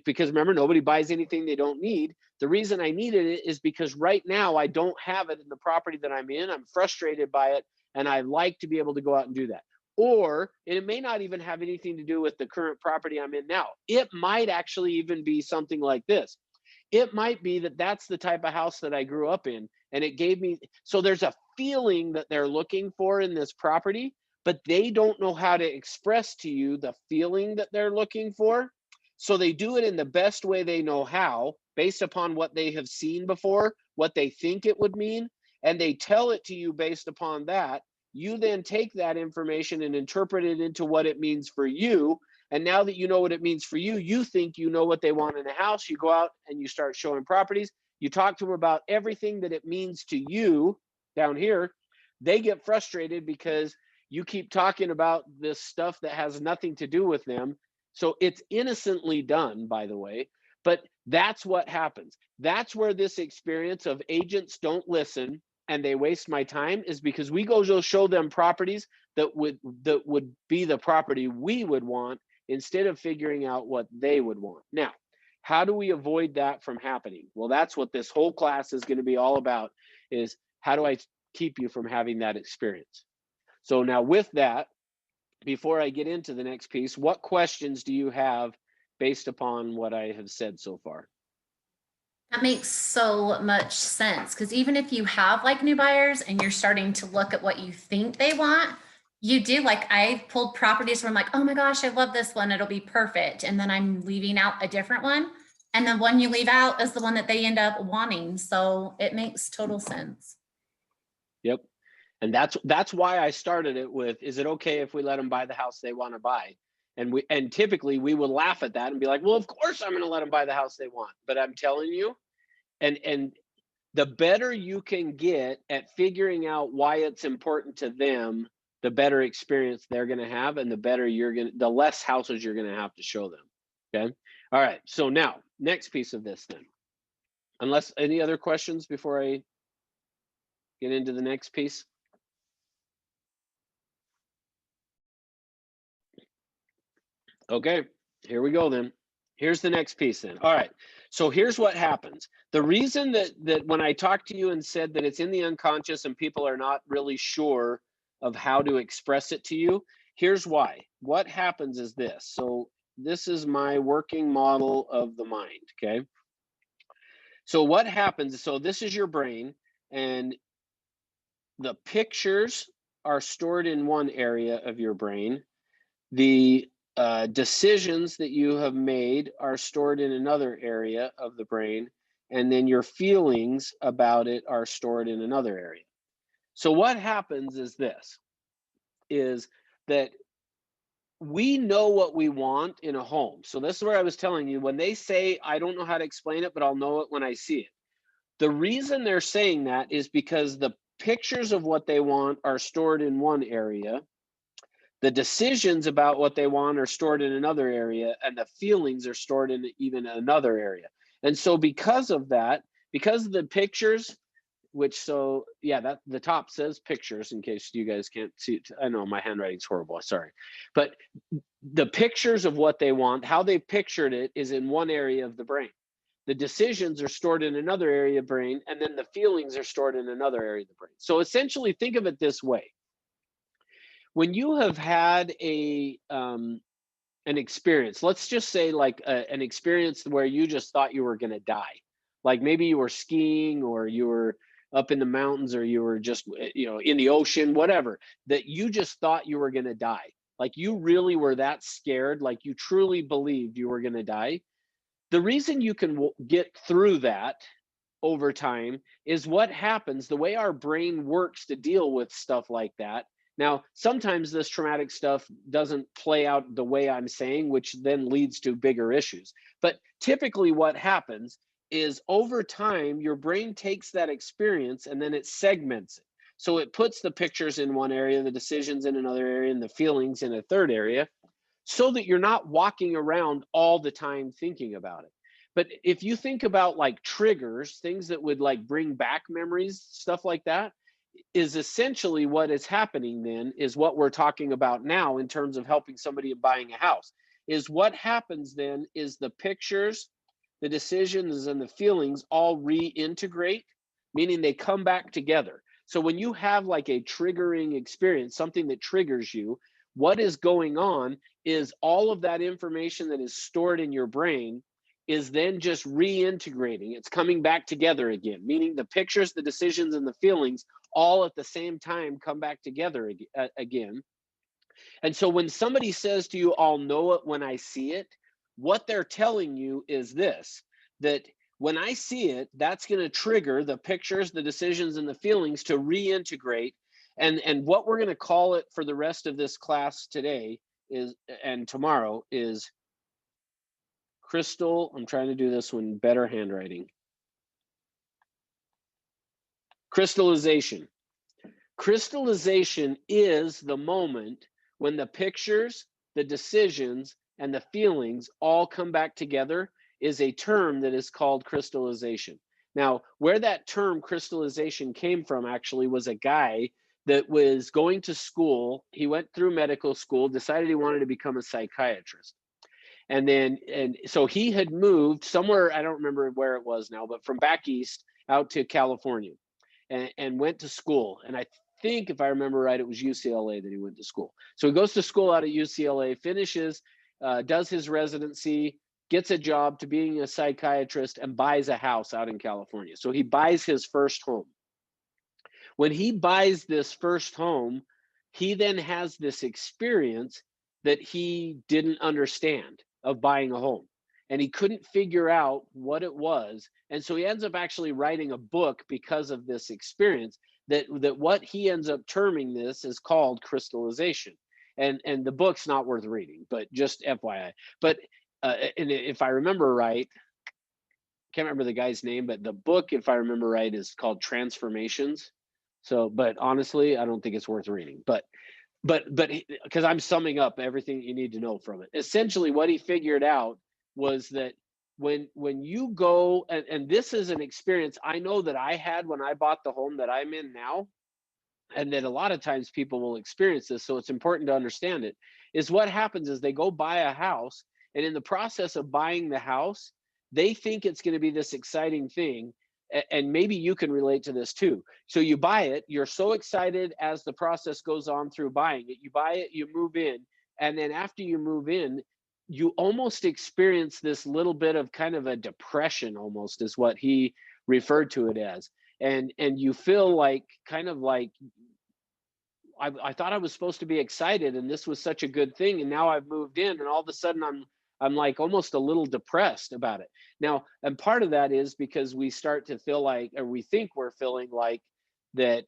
because remember, nobody buys anything they don't need. The reason I needed it is because right now I don't have it in the property that I'm in. I'm frustrated by it, and I like to be able to go out and do that. Or it may not even have anything to do with the current property I'm in now. It might actually even be something like this. It might be that that's the type of house that I grew up in, and it gave me, so there's a feeling that they're looking for in this property, but they don't know how to express to you the feeling that they're looking for. So they do it in the best way they know how, based upon what they have seen before, what they think it would mean, and they tell it to you based upon that. You then take that information and interpret it into what it means for you. And now that you know what it means for you, you think you know what they want in a house. You go out and you start showing properties. You talk to them about everything that it means to you down here. They get frustrated because you keep talking about this stuff that has nothing to do with them. So it's innocently done, by the way, but that's what happens. That's where this experience of agents don't listen and they waste my time is because we go to show them properties that would be the property we would want instead of figuring out what they would want. Now, how do we avoid that from happening? Well, that's what this whole class is going to be all about, is how do I keep you from having that experience? So now with that, before I get into the next piece, what questions do you have based upon what I have said so far? That makes so much sense, because even if you have like new buyers and you're starting to look at what you think they want, you do, like I pulled properties where I'm like, oh my gosh, I love this one, it'll be perfect. And then I'm leaving out a different one. And the one you leave out is the one that they end up wanting. So it makes total sense. Yep. And that's why I started it with, is it okay if we let them buy the house they want to buy? And typically we would laugh at that and be like, well, of course I'm going to let them buy the house they want. But I'm telling you, and the better you can get at figuring out why it's important to them, the better experience they're going to have, and the less houses you're going to have to show them. Okay. All right. So now, next piece of this then. Unless any other questions before I get into the next piece? Okay, here we go then. Here's the next piece then. All right, so here's what happens. The reason that when I talked to you and said that it's in the unconscious and people are not really sure of how to express it to you, here's why. What happens is this. So this is my working model of the mind, okay? So what happens, so this is your brain, and the pictures are stored in one area of your brain. The decisions that you have made are stored in another area of the brain, and then your feelings about it are stored in another area. So what happens is this, is that we know what we want in a home. So this is where I was telling you, when they say, I don't know how to explain it, but I'll know it when I see it. The reason they're saying that is because the pictures of what they want are stored in one area. The decisions about what they want are stored in another area, and the feelings are stored in even another area. And so because of that, because of the pictures, which, so yeah, that the top says pictures in case you guys can't see it. I know my handwriting's horrible, sorry. But the pictures of what they want, how they pictured it, is in one area of the brain. The decisions are stored in another area of the brain, and then the feelings are stored in another area of the brain. So essentially think of it this way. When you have had a an experience. Let's just say like an experience where you just thought you were going to die. Like maybe you were skiing or you were up in the mountains or you were just, in the ocean, whatever, that you just thought you were going to die. Like you really were that scared, like you truly believed you were going to die. The reason you can get through that over time is what happens, the way our brain works to deal with stuff like that. Now, sometimes this traumatic stuff doesn't play out the way I'm saying, which then leads to bigger issues. But typically what happens is over time, your brain takes that experience and then it segments it. So it puts the pictures in one area, the decisions in another area, and the feelings in a third area, so that you're not walking around all the time thinking about it. But if you think about like triggers, things that would like bring back memories, stuff like that, is essentially what is happening then is what we're talking about now in terms of helping somebody in buying a house. Is what happens then is the pictures, the decisions, and the feelings all reintegrate, meaning they come back together. So when you have like a triggering experience, something that triggers you, what is going on is all of that information that is stored in your brain is then just reintegrating. It's coming back together again, meaning the pictures, the decisions, and the feelings all at the same time come back together again. And so when somebody says to you, I'll know it when I see it, what they're telling you is this, that when I see it, that's going to trigger the pictures, the decisions, and the feelings to reintegrate. And what we're going to call it for the rest of this class today is, and tomorrow, is crystal. I'm trying to do this one better handwriting. Crystallization. Crystallization is the moment when the pictures, the decisions, and the feelings all come back together, is a term that is called crystallization. Now, where that term crystallization came from actually was a guy that was going to school. He went through medical school, decided he wanted to become a psychiatrist. And so he had moved somewhere, I don't remember where it was now, but from back east out to California and went to school. And I think if I remember right, it was UCLA that he went to school. So he goes to school out at UCLA, finishes, does his residency, gets a job to being a psychiatrist, and buys a house out in California. So he buys his first home. When he buys this first home, he then has this experience that he didn't understand of buying a home. And he couldn't figure out what it was. And so he ends up actually writing a book because of this experience, that what he ends up terming this is called crystallization. And the book's not worth reading, but just FYI. But and if I remember right, can't remember the guy's name, but the book, if I remember right, is called Transformations. So, but honestly, I don't think it's worth reading. But because I'm summing up everything you need to know from it. Essentially, what he figured out was that when you go, and this is an experience I know that I had when I bought the home that I'm in now, and that a lot of times people will experience this, so it's important to understand it, is what happens is they go buy a house, and in the process of buying the house, they think it's going to be this exciting thing. And maybe you can relate to this too. So you buy it, you're so excited as the process goes on through buying it, you buy it, you move in, and then after you move in, you almost experience this little bit of kind of a depression, almost is what he referred to it as. And you feel like kind of like, I thought I was supposed to be excited and this was such a good thing, and now I've moved in and all of a sudden I'm like almost a little depressed about it. Now, and part of that is because we start to feel like, or we think we're feeling like that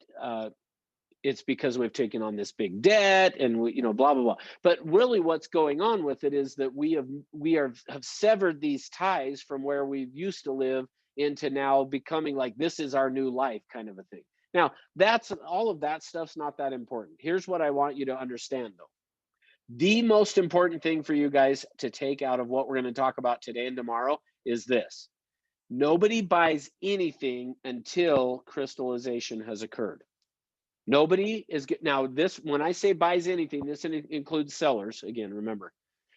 it's because we've taken on this big debt and we, blah, blah, blah. But really what's going on with it is that we have severed these ties from where we used to live into now becoming like, this is our new life kind of a thing. Now, that's all of that stuff's not that important. Here's what I want you to understand though. The most important thing for you guys to take out of what we're going to talk about today and tomorrow is this. Nobody buys anything until crystallization has occurred. Nobody is, now this, when I say buys anything, this includes sellers. Again, remember,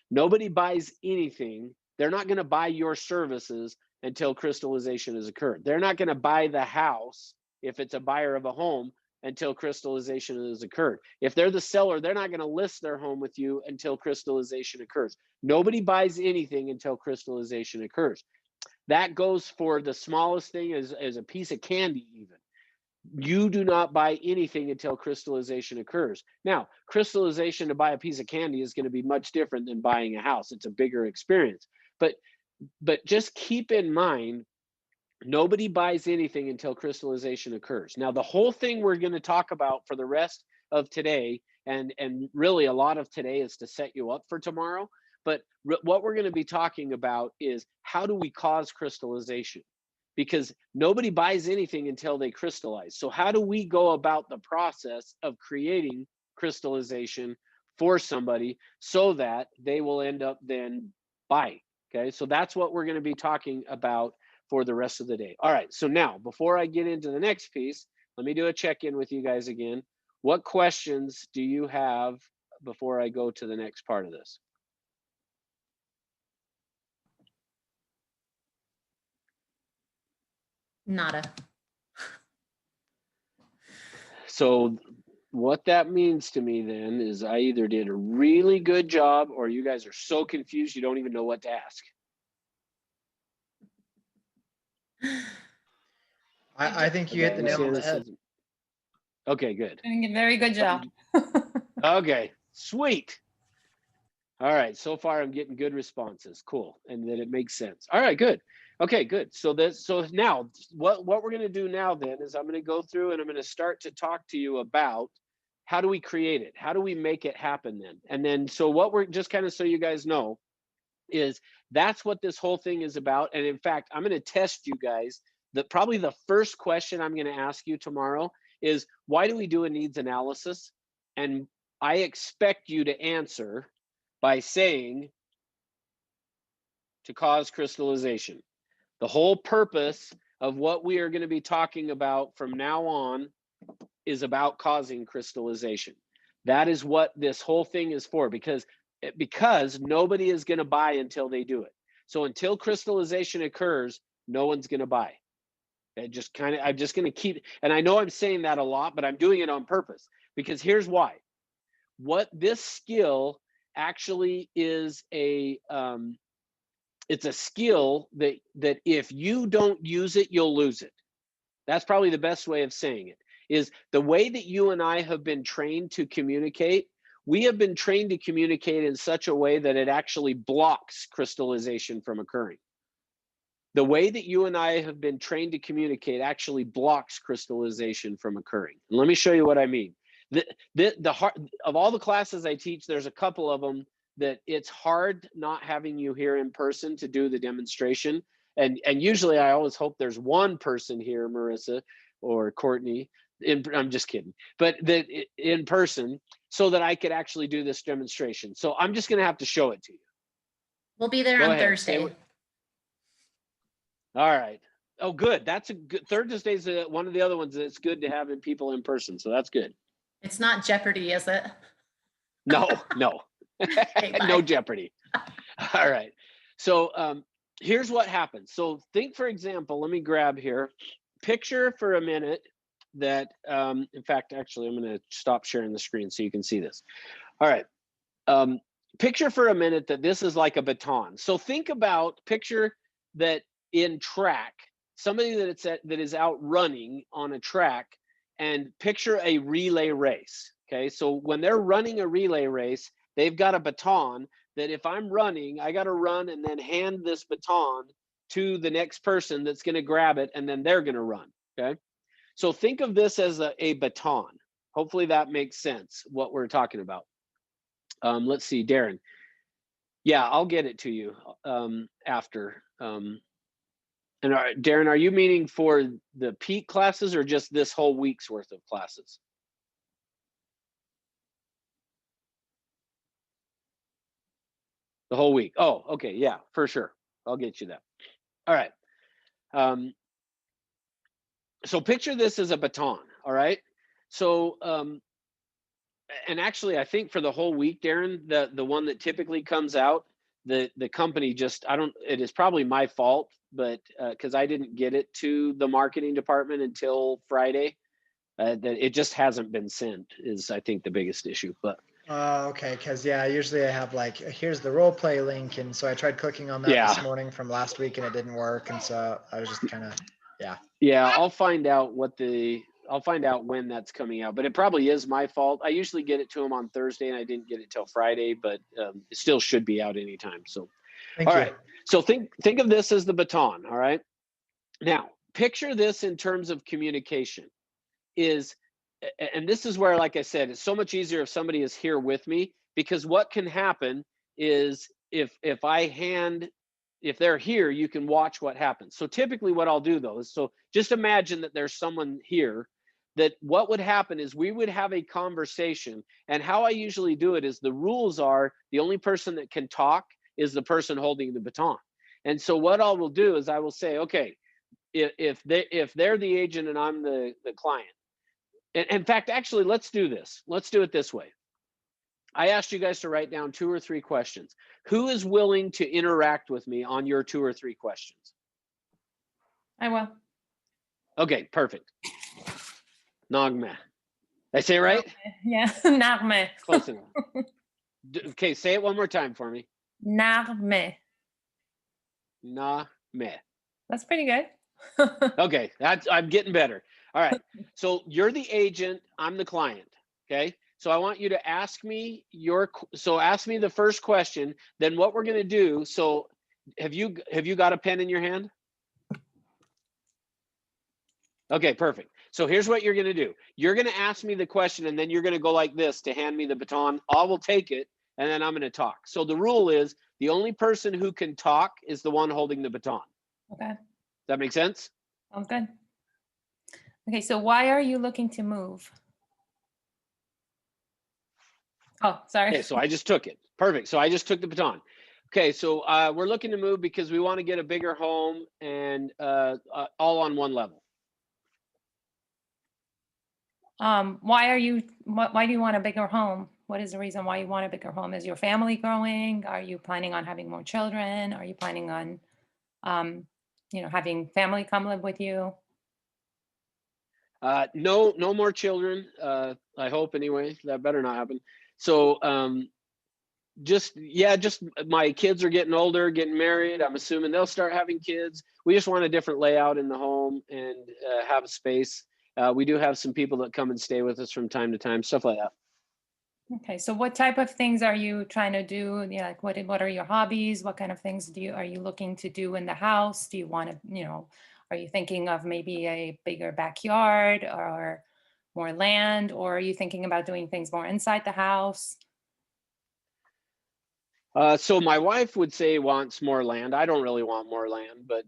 nobody buys anything. They're not going to buy your services until crystallization has occurred. They're not going to buy the house if it's a buyer of a home until crystallization has occurred. If they're the seller, they're not going to list their home with you until crystallization occurs. Nobody buys anything until crystallization occurs. That goes for the smallest thing as a piece of candy even. You do not buy anything until crystallization occurs. Now, crystallization to buy a piece of candy is going to be much different than buying a house. It's a bigger experience. But just keep in mind, nobody buys anything until crystallization occurs. Now, the whole thing we're going to talk about for the rest of today, and really a lot of today is to set you up for tomorrow. But what we're going to be talking about is how do we cause crystallization? Because nobody buys anything until they crystallize. So how do we go about the process of creating crystallization for somebody so that they will end up then buying? Okay, so that's what we're going to be talking about for the rest of the day. All right, so now before I get into the next piece, let me do a check-in with you guys again. What questions do you have before I go to the next part of this? Nada. So what that means to me then is I either did a really good job or you guys are so confused you don't even know what to ask. I think you hit the nail on the head. Okay, good. Doing a very good job. Okay, sweet. All right, so far I'm getting good responses. Cool, and that it makes sense. All right, good. Okay, good. So now what we're going to do now then is I'm going to go through and I'm going to start to talk to you about how do we create it? How do we make it happen then? And then so what we're just kind of so you guys know is that's what this whole thing is about. And in fact, I'm going to test you guys. Probably the first question I'm going to ask you tomorrow is why do we do a needs analysis? And I expect you to answer by saying to cause crystallization. The whole purpose of what we are going to be talking about from now on is about causing crystallization. That is what this whole thing is for, because nobody is going to buy until they do it. So until crystallization occurs, no one's going to buy. I'm just going to keep, and I know I'm saying that a lot, but I'm doing it on purpose because here's why. What this skill actually is it's a skill that if you don't use it, you'll lose it. That's probably the best way of saying it, is the way that you and I have been trained to communicate. We have been trained to communicate in such a way that it actually blocks crystallization from occurring. The way that you and I have been trained to communicate actually blocks crystallization from occurring. And let me show you what I mean. The heart of all the classes I teach, there's a couple of them that it's hard not having you here in person to do the demonstration. And usually I always hope there's one person here, Marissa or Courtney, I'm just kidding, but that in person so that I could actually do this demonstration. So I'm just going to have to show it to you. We'll be there on Thursday. All right. Oh, good. That's a good. Thursday's one of the other ones that's good to have people in person. So that's good. It's not Jeopardy, is it? No. Okay, no Jeopardy. All right. So here's what happens. So think, for example, let me grab here. Picture for a minute that, in fact, actually, I'm going to stop sharing the screen so you can see this. All right. Picture for a minute that this is like a baton. So picture that in track, somebody that is out running on a track, and picture a relay race. Okay. So when they're running a relay race, they've got a baton that if I'm running, I got to run and then hand this baton to the next person that's going to grab it, and then they're going to run. Okay. So think of this as a baton. Hopefully that makes sense, what we're talking about. Let's see, Darren. Yeah, I'll get it to you after. And Darren, are you meaning for the peak classes or just this whole week's worth of classes? The whole week. Oh, okay. Yeah, for sure. I'll get you that. All right. So picture this as a baton. All right. So, and actually, I think for the whole week, Darren, the one that typically comes out, the company just, it is probably my fault, but because I didn't get it to the marketing department until Friday. that it just hasn't been sent is, I think, the biggest issue. But Okay, because yeah, usually I have like, here's the role play link, and so I tried clicking on that this Yeah. morning from last week, and it didn't work, and so I was just kind of, yeah, I'll find out when that's coming out, but it probably is my fault. I usually get it to them on Thursday, and I didn't get it till Friday, but it still should be out anytime. So, thank all you. right. So think of this as the baton. All right. Now, picture this in terms of communication. And this is where, like I said, it's so much easier if somebody is here with me, because what can happen is if they're here, you can watch what happens. So typically what I'll do though is, so just imagine that there's someone here, that what would happen is we would have a conversation. And how I usually do it is, the rules are the only person that can talk is the person holding the baton. And so what I will do is I will say, okay, if they're the agent and I'm the client. In fact, actually, let's do this. Let's do it this way. I asked you guys to write down 2 or 3 questions. Who is willing to interact with me on your 2 or 3 questions? I will. Okay, perfect. Nagme. Did I say it right? Yeah, Nagme. Close enough. Okay, say it one more time for me. Nagme. Nagme. That's pretty good. Okay, I'm getting better. All right. So you're the agent, I'm the client. Okay. So I want you to ask me ask me the first question. Then what we're going to do. So have you got a pen in your hand? Okay, perfect. So here's what you're going to do. You're going to ask me the question, and then you're going to go like this to hand me the baton. I will take it, and then I'm going to talk. So the rule is, the only person who can talk is the one holding the baton. Okay. Does that make sense? Sounds good. Okay, so why are you looking to move? Oh, sorry. Okay, so I just took it. Perfect. So I just took the baton. Okay, so we're looking to move because we want to get a bigger home, and all on one level. Why do you want a bigger home? What is the reason why you want a bigger home? Is your family growing? Are you planning on having more children? Are you planning on, having family come live with you? No more children. I hope anyway. That better not happen. So just my kids are getting older, getting married. I'm assuming they'll start having kids. We just want a different layout in the home and have a space. We do have some people that come and stay with us from time to time, stuff like that. Okay, so what type of things are you trying to do? Yeah, like what are your hobbies? What kind of things are you looking to do in the house? Do you want to, are you thinking of maybe a bigger backyard or more land, or are you thinking about doing things more inside the house? So my wife would say wants more land. I don't really want more land, but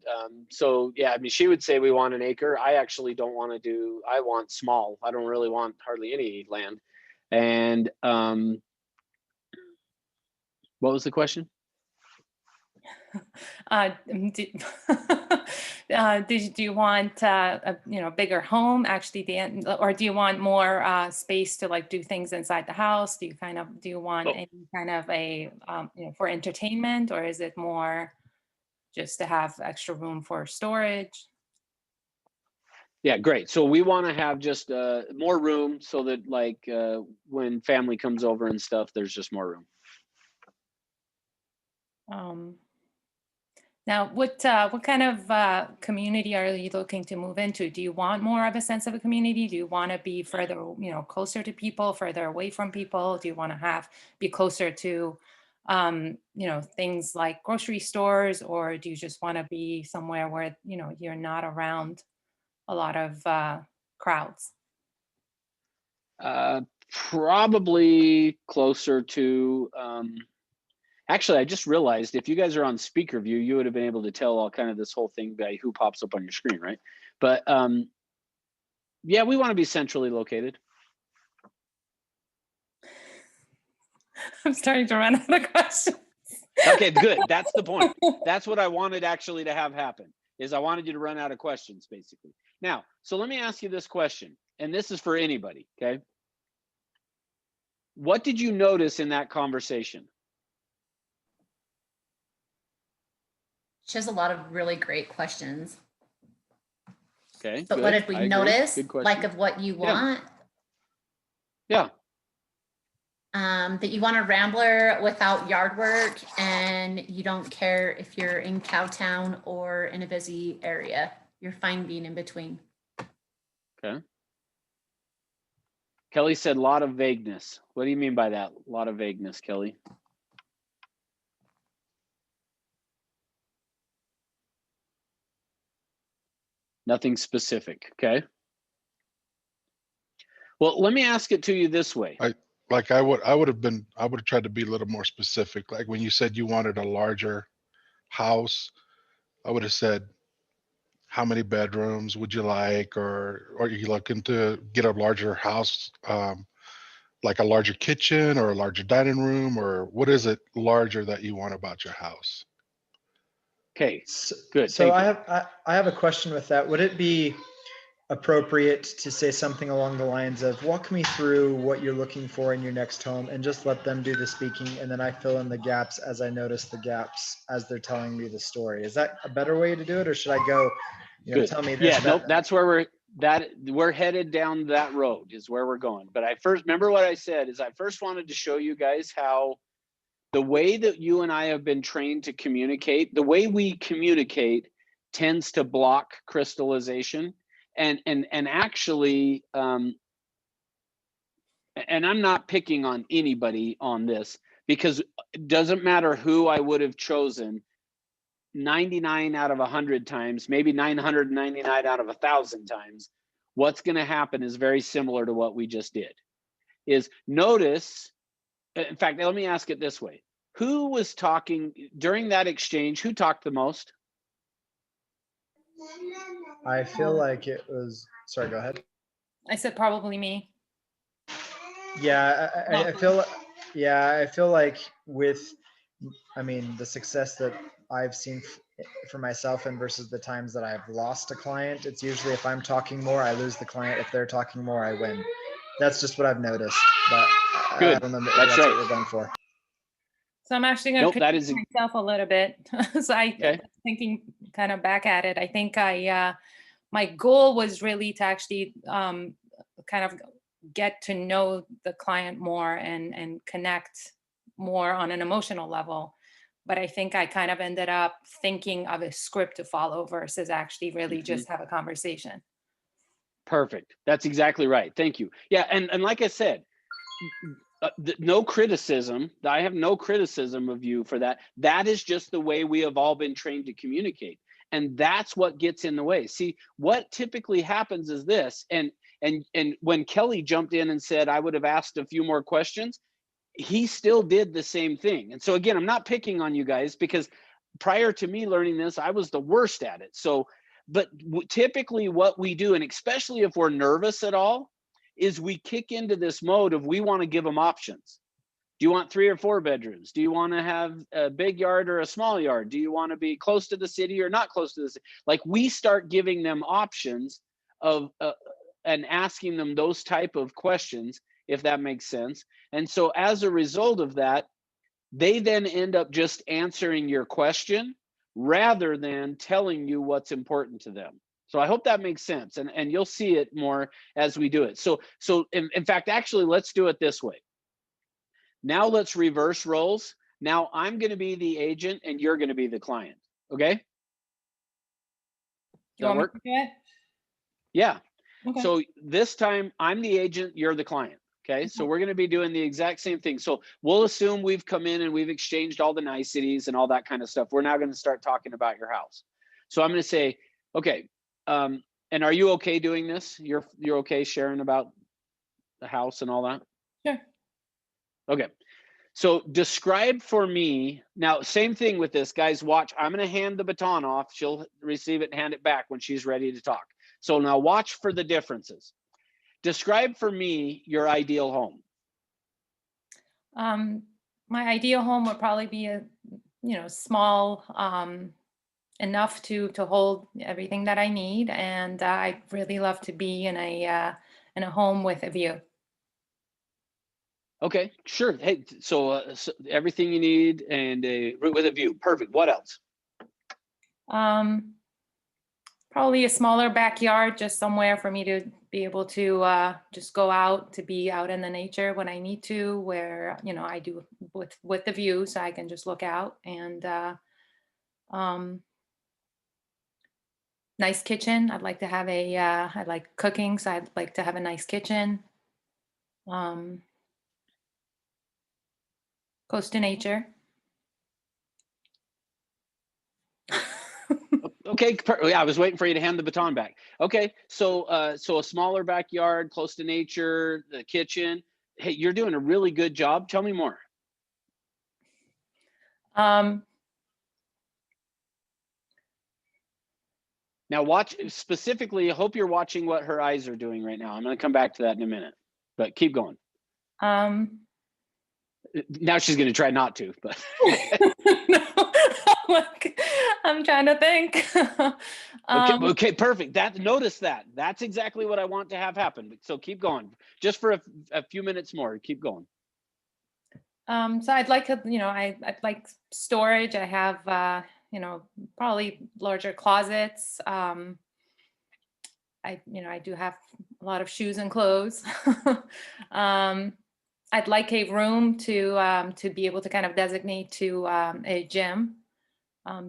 so yeah, I mean, she would say we want 1 acre. I actually don't want to I want small. I don't really want hardly any land. And what was the question? Do you want a bigger home actually, or do you want more space to like do things inside the house? Do you want any kind of a for entertainment, or is it more just to have extra room for storage? Yeah, great. So we want to have just more room so that like when family comes over and stuff, there's just more room. Now, what kind of community are you looking to move into? Do you want more of a sense of a community? Do you want to be further, closer to people, further away from people? Do you want to be closer to, things like grocery stores, or do you just want to be somewhere where, you're not around a lot of crowds? Probably closer to actually, I just realized if you guys are on speaker view, you would have been able to tell all kind of this whole thing by who pops up on your screen, right? But yeah, we want to be centrally located. I'm starting to run out of questions. Okay, good. That's the point. That's what I wanted actually to have happen, is I wanted you to run out of questions, basically. Now, so let me ask you this question, and this is for anybody, okay? What did you notice in that conversation? She has a lot of really great questions. Okay. But what good. did we I agree. notice? Good question. Like of what you want? Yeah. That you want a rambler without yard work and you don't care if you're in Cowtown or in a busy area. You're fine being in between. Okay. Kelly said lot of vagueness. What do you mean by that? A lot of vagueness, Kelly. Nothing specific. Okay. Well, let me ask it to you this way. I would have tried to be a little more specific. Like when you said you wanted a larger house, I would have said, how many bedrooms would you like, or are you looking to get a larger house, like a larger kitchen or a larger dining room, or what is it larger that you want about your house? Okay, So, good. so Thank I have a question with that. Would it be appropriate to say something along the lines of walk me through what you're looking for in your next home and just let them do the speaking and then I fill in the gaps as I notice the gaps as they're telling me the story? Is that a better way to do it, or should I go, Good. tell me this? Yeah, nope, that's where we're headed down that road is where we're going. But I first, remember what I said is I first wanted to show you guys how the way that you and I have been trained to communicate, the way we communicate tends to block crystallization. And actually, and I'm not picking on anybody on this, because it doesn't matter who I would have chosen 99 out of 100 times, maybe 999 out of 1,000 times, what's going to happen is very similar to what we just did. Is notice, in fact, let me ask it this way. Who was talking during that exchange? Who talked the most? I feel like it was, sorry, go ahead. I said probably me. Yeah, I feel like with, the success that I've seen for myself and versus the times that I've lost a client, it's usually if I'm talking more, I lose the client. If they're talking more, I win. That's just what I've noticed. But Good. I don't know if That's right. what we're going for. So I'm actually going to That is myself a little bit. So okay. Thinking kind of back at it, I think my goal was really to actually kind of get to know the client more and connect more on an emotional level. But I think I kind of ended up thinking of a script to follow versus actually really just have a conversation. Perfect. That's exactly right. Thank you. Yeah, and like I said, no criticism. I have no criticism of you for that. That is just the way we have all been trained to communicate. And that's what gets in the way. See, what typically happens is this, and when Kelly jumped in and said, I would have asked a few more questions, he still did the same thing. And so again, I'm not picking on you guys, because prior to me learning this, I was the worst at it. So, but typically what we do, and especially if we're nervous at all, is we kick into this mode of we want to give them options. Do you want 3 or 4 bedrooms? Do you want to have a big yard or a small yard? Do you want to be close to the city or not close to the city? Like, we start giving them options of and asking them those type of questions, if that makes sense. And so as a result of that, they then end up just answering your question rather than telling you what's important to them. So I hope that makes sense, and you'll see it more as we do it. So in fact, actually, let's do it this way. Now let's reverse roles. Now I'm going to be the agent and you're going to be the client. Okay? You want work? me to do it? Yeah. Okay. So this time I'm the agent, you're the client. Okay. So we're going to be doing the exact same thing. So we'll assume we've come in and we've exchanged all the niceties and all that kind of stuff. We're now going to start talking about your house. So I'm going to say, okay, and are you okay doing this? You're okay sharing about the house and all that? Sure. Okay. So describe for me, now same thing with this, guys, watch, I'm going to hand the baton off. She'll receive it and hand it back when she's ready to talk. So now watch for the differences. Describe for me your ideal home. My ideal home would probably be a, small, enough to hold everything that I need, and I really love to be in a home with a view. Okay, sure. Hey, so everything you need and with a view. Perfect. What else? Probably a smaller backyard, just somewhere for me to be able to just go out, to be out in the nature when I need to, where, you know, I do with the view, so I can just look out. And nice kitchen. I'd like to have I like cooking, so I'd like to have a nice kitchen. Close to nature. Okay, yeah, I was waiting for you to hand the baton back. Okay, so so a smaller backyard, close to nature, the kitchen. Hey, you're doing a really good job. Tell me more. Now watch specifically, I hope you're watching what her eyes are doing right now. I'm going to come back to that in a minute, but keep going. Now she's going to try not to, but No, I'm trying to think. okay, perfect. Notice that. That's exactly what I want to have happen. So keep going, just for a few minutes more. Keep going. So I'd like I'd like storage. I have probably larger closets. I do have a lot of shoes and clothes. I'd like a room to be able to kind of designate to a gym.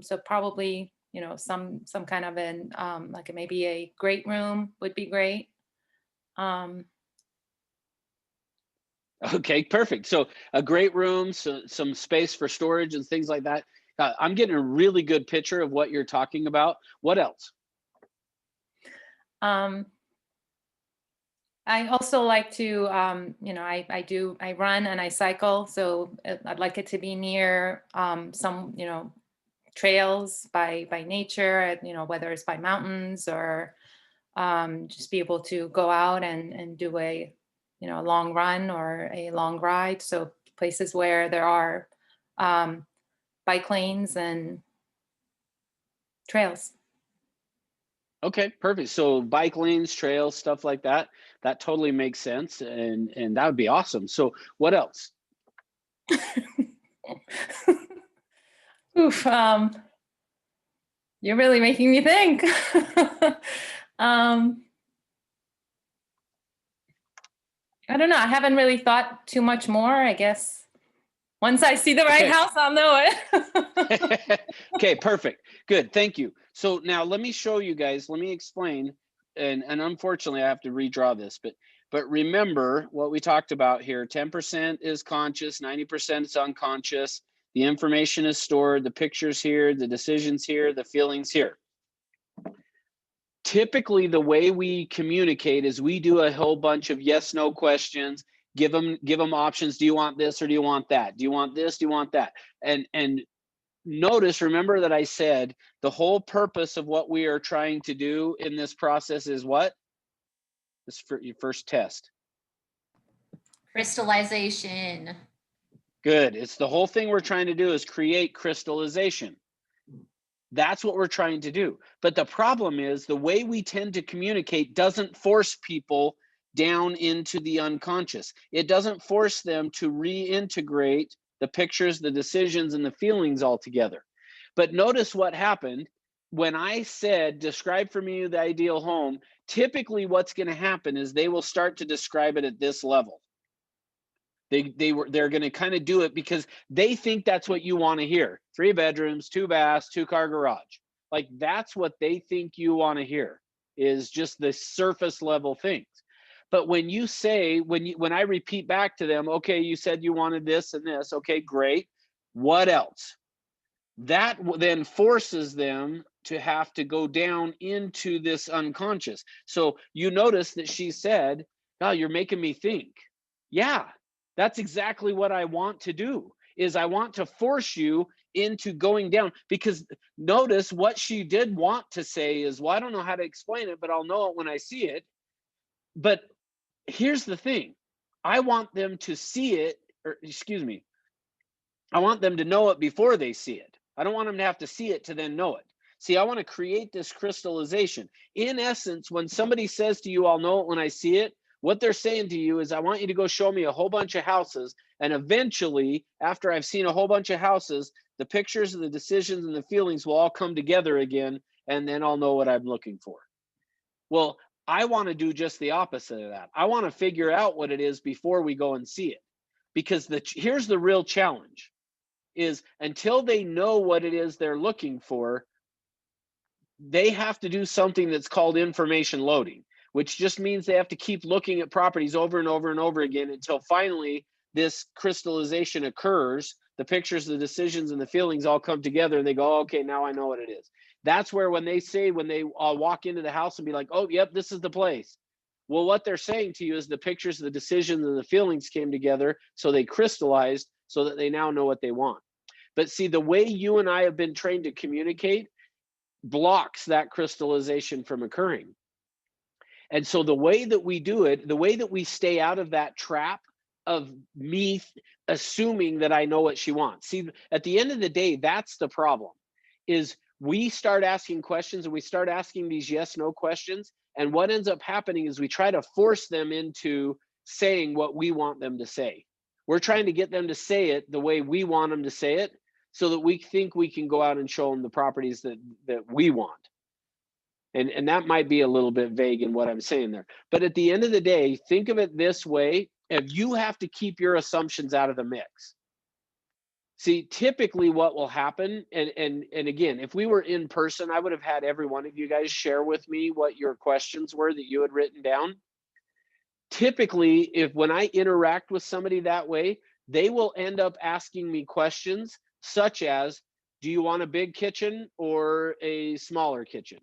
So probably, some kind of an like maybe a great room would be great. Okay, perfect. So a great room, so some space for storage and things like that. I'm getting a really good picture of what you're talking about. What else? I also like to, I run and I cycle. So I'd like it to be near some, trails by nature, whether it's by mountains or just be able to go out and do a long run or a long ride. So places where there are bike lanes and trails. Okay, perfect. So bike lanes, trails, stuff like that. That totally makes sense, and that would be awesome. So what else? Oof, you're really making me think. I don't know. I haven't really thought too much more. I guess once I see the right house, I'll know it. Okay, perfect. Good. Thank you. So now let me show you guys, let me explain. And unfortunately I have to redraw this, but remember what we talked about here. 10% is conscious, 90% is unconscious. The information is stored, the pictures here, the decisions here, the feelings here. Typically, the way we communicate is we do a whole bunch of yes, no questions, give them options. Do you want this or do you want that? Do you want this? Do you want that? And notice, remember that I said the whole purpose of what we are trying to do in this process is what? This for your first test. Crystallization. Good. It's the whole thing we're trying to do is create crystallization. That's what we're trying to do. But the problem is the way we tend to communicate doesn't force people down into the unconscious. It doesn't force them to reintegrate the pictures, the decisions, and the feelings all together. But notice what happened when I said, describe for me the ideal home. Typically what's going to happen is they will start to describe it at this level. They're going to kind of do it because they think that's what you want to hear. 3 bedrooms, 2 baths, 2-car garage. Like that's what they think you want to hear, is just the surface level things. But when you say, when I repeat back to them, okay, you said you wanted this and this, okay, great. What else? That then forces them to have to go down into this unconscious. So you notice that she said, oh, you're making me think. Yeah, that's exactly what I want to do, is I want to force you into going down. Because notice what she did want to say is, well, I don't know how to explain it, but I'll know it when I see it. But here's the thing. I want them to see it, or excuse me, I want them to know it before they see it. I don't want them to have to see it to then know it. See, I want to create this crystallization. In essence, when somebody says to you, I'll know it when I see it, what they're saying to you is, I want you to go show me a whole bunch of houses. And eventually, after I've seen a whole bunch of houses, the pictures and the decisions and the feelings will all come together again. and then I'll know what I'm looking for. Well, I want to do just the opposite of that. I want to figure out what it is before we go and see it. Because here's the real challenge is until they know what it is they're looking for, they have to do something that's called information loading, which just means they have to keep looking at properties over and over and over again until finally this crystallization occurs. The pictures, the decisions, and the feelings all come together and they go, oh, okay, now I know what it is. That's where when they walk into the house and be like, oh, yep, this is the place. Well, what they're saying to you is the pictures, the decisions, and the feelings came together, so they crystallized so that they now know what they want. But see, the way you and I have been trained to communicate blocks that crystallization from occurring. And so the way that we do it, the way that we stay out of that trap of me assuming that I know what she wants. See, at the end of the day, that's the problem, is we start asking questions and we start asking these yes, no questions. And what ends up happening is we try to force them into saying what we want them to say. We're trying to get them to say it the way we want them to say it, so that we think we can go out and show them the properties that we want. And that might be a little bit vague in what I'm saying there. But at the end of the day, think of it this way: if you have to keep your assumptions out of the mix. See, typically what will happen, and again, if we were in person, I would have had every one of you guys share with me what your questions were that you had written down. Typically, when I interact with somebody that way, they will end up asking me questions such as, do you want a big kitchen or a smaller kitchen?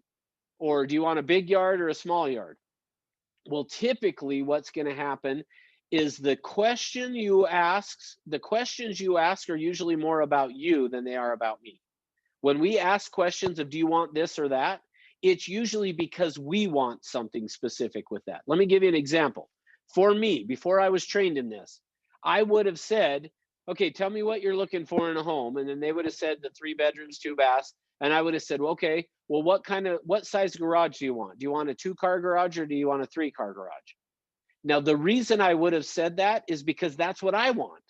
Or do you want a big yard or a small yard? Well, typically what's going to happen is the questions you ask are usually more about you than they are about me. When we ask questions of, do you want this or that? It's usually because we want something specific with that. Let me give you an example. For me, before I was trained in this, I would have said, okay, tell me what you're looking for in a home. And then they would have said the 3 bedrooms, 2 baths. And I would have said, well, okay, well, what size garage do you want? Do you want a 2-car garage or do you want a 3-car garage? Now, the reason I would have said that is because that's what I want.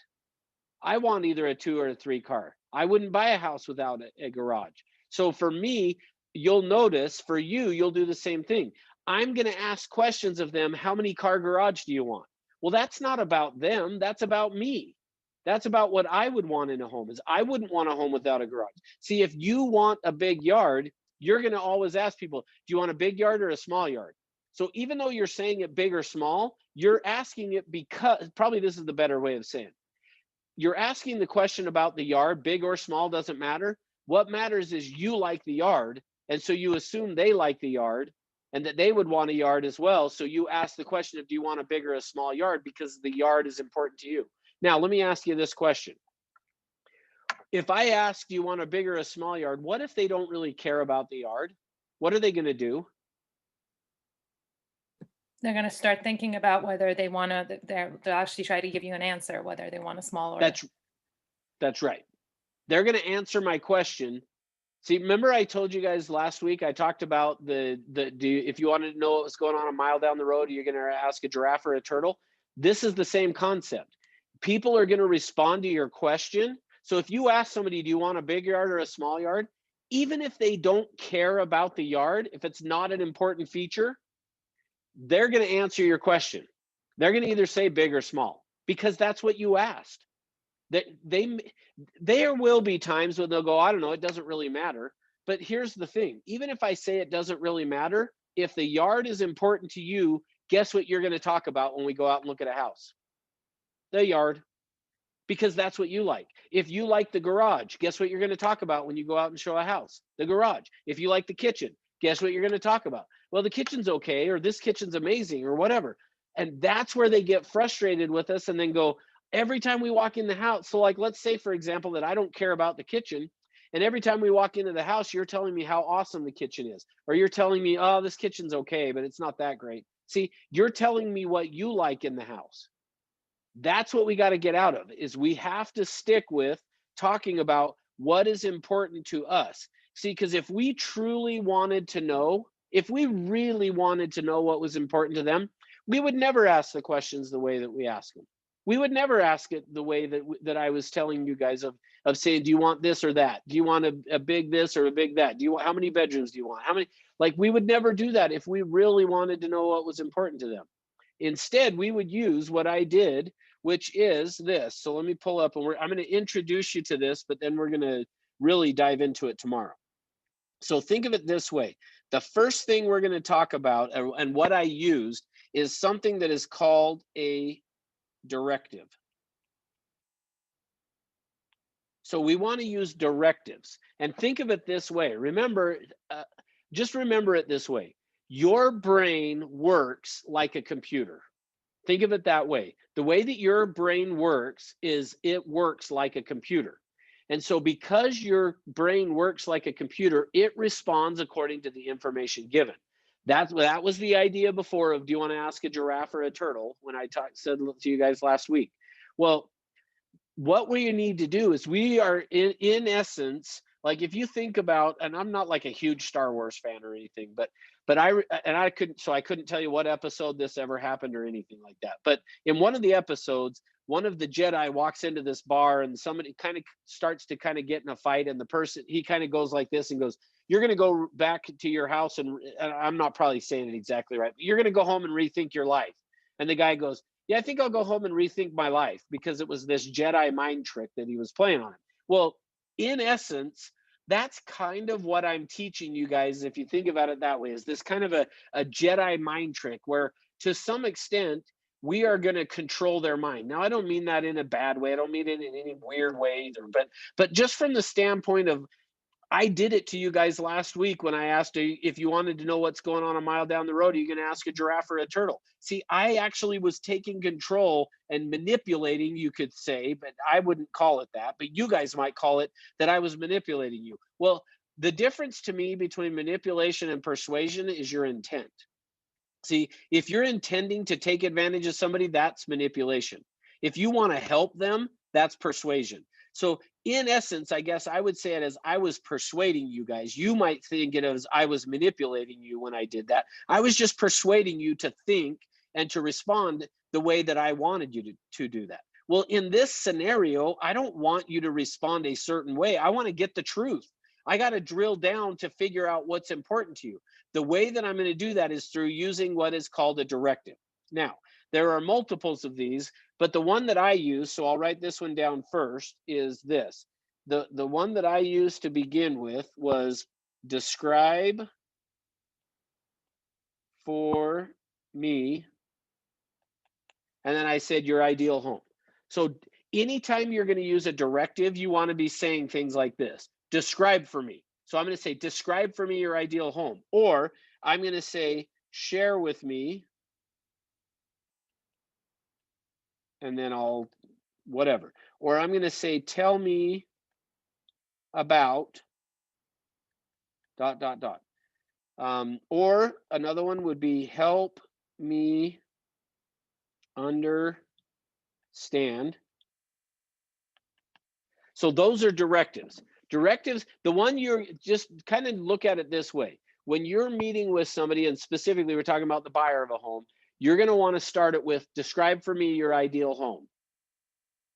I want either a 2 or a 3-car. I wouldn't buy a house without a garage. So for me, you'll notice, for you, you'll do the same thing. I'm going to ask questions of them. How many car garage do you want? Well, that's not about them. That's about me. That's about what I would want in a home. Is I wouldn't want a home without a garage. See, if you want a big yard, you're going to always ask people, do you want a big yard or a small yard? So even though you're saying it big or small, you're asking it because, probably this is the better way of saying it. You're asking the question about the yard, big or small, doesn't matter. What matters is you like the yard. And so you assume they like the yard and that they would want a yard as well. So you ask the question of, do you want a big or a small yard? Because the yard is important to you. Now, let me ask you this question. If I ask, do you want a big or a small yard? What if they don't really care about the yard? What are they going to do? They're going to start thinking about whether they want to, they'll actually try to give you an answer, whether they want a small or. That's right. They're going to answer my question. See, remember I told you guys last week, I talked about if you wanted to know what was going on a mile down the road, you're going to ask a giraffe or a turtle. This is the same concept. People are going to respond to your question. So if you ask somebody, do you want a big yard or a small yard? Even if they don't care about the yard, if it's not an important feature, they're going to answer your question. They're going to either say big or small because that's what you asked. There will be times when they'll go, I don't know, it doesn't really matter. But here's the thing. Even if I say it doesn't really matter, if the yard is important to you, guess what you're going to talk about when we go out and look at a house? The yard, because that's what you like. If you like the garage, guess what you're going to talk about when you go out and show a house? The garage. If you like the kitchen, guess what you're going to talk about? Well, the kitchen's okay, or this kitchen's amazing, or whatever. And that's where they get frustrated with us and then go, every time we walk in the house. So like, let's say, for example, that I don't care about the kitchen. And every time we walk into the house, you're telling me how awesome the kitchen is. Or you're telling me, oh, this kitchen's okay, but it's not that great. See, you're telling me what you like in the house. That's what we got to get out of, is we have to stick with talking about what is important to us. See, because if we truly wanted to know, if we really wanted to know what was important to them, we would never ask the questions the way that we ask them. We would never ask it the way that I was telling you guys of of saying, do you want this or that? Do you want a big this or a big that? Do you want, how many bedrooms do you want? How many? Like, we would never do that if we really wanted to know what was important to them. Instead, we would use what I did, which is this. So let me pull up, and I'm going to introduce you to this, but then we're going to really dive into it tomorrow. So think of it this way. The first thing we're going to talk about, and what I used, is something that is called a directive. So we want to use directives, and think of it this way. Remember, just remember it this way. Your brain works like a computer. Think of it that way. The way that your brain works is it works like a computer. And so because your brain works like a computer, it responds according to the information given. That was the idea before of, do you want to ask a giraffe or a turtle, when I said to you guys last week. Well, what we need to do is, we are in essence, like, if you think about, and I'm not like a huge Star Wars fan or anything, but I couldn't tell you what episode this ever happened or anything like that. But in one of the episodes, one of the Jedi walks into this bar, and somebody kind of starts to kind of get in a fight, and the person, he kind of goes like this and goes, you're going to go back to your house, and I'm not probably saying it exactly right, but you're going to go home and rethink your life. And the guy goes, yeah, I think I'll go home and rethink my life, because it was this Jedi mind trick that he was playing on him. Well, in essence, that's kind of what I'm teaching you guys, if you think about it that way, is this kind of a Jedi mind trick, where to some extent we are going to control their mind. Now, I don't mean that in a bad way. I don't mean it in any weird way either, but just from the standpoint of, I did it to you guys last week when I asked you if you wanted to know what's going on a mile down the road, are you going to ask a giraffe or a turtle? See, I actually was taking control and manipulating, you could say, but I wouldn't call it that, but you guys might call it that I was manipulating you. Well, the difference to me between manipulation and persuasion is your intent. See, if you're intending to take advantage of somebody, that's manipulation. If you want to help them, that's persuasion. So in essence, I guess I would say it as, I was persuading you guys. You might think it as, I was manipulating you when I did that. I was just persuading you to think and to respond the way that I wanted you to do that. Well, in this scenario, I don't want you to respond a certain way. I want to get the truth. I got to drill down to figure out what's important to you. The way that I'm going to do that is through using what is called a directive. Now, there are multiples of these, but the one that I use, so I'll write this one down first, is this. The one that I used to begin with was, describe for me, and then I said your ideal home. So anytime you're going to use a directive, you want to be saying things like this. Describe for me. So I'm going to say, describe for me your ideal home. Or I'm going to say, share with me, and then I'll whatever. Or I'm going to say, tell me about ... Or another one would be, help me understand. So those are directives. Directives, the one you're just kind of look at it this way. When you're meeting with somebody, and specifically we're talking about the buyer of a home, you're going to want to start it with, describe for me your ideal home.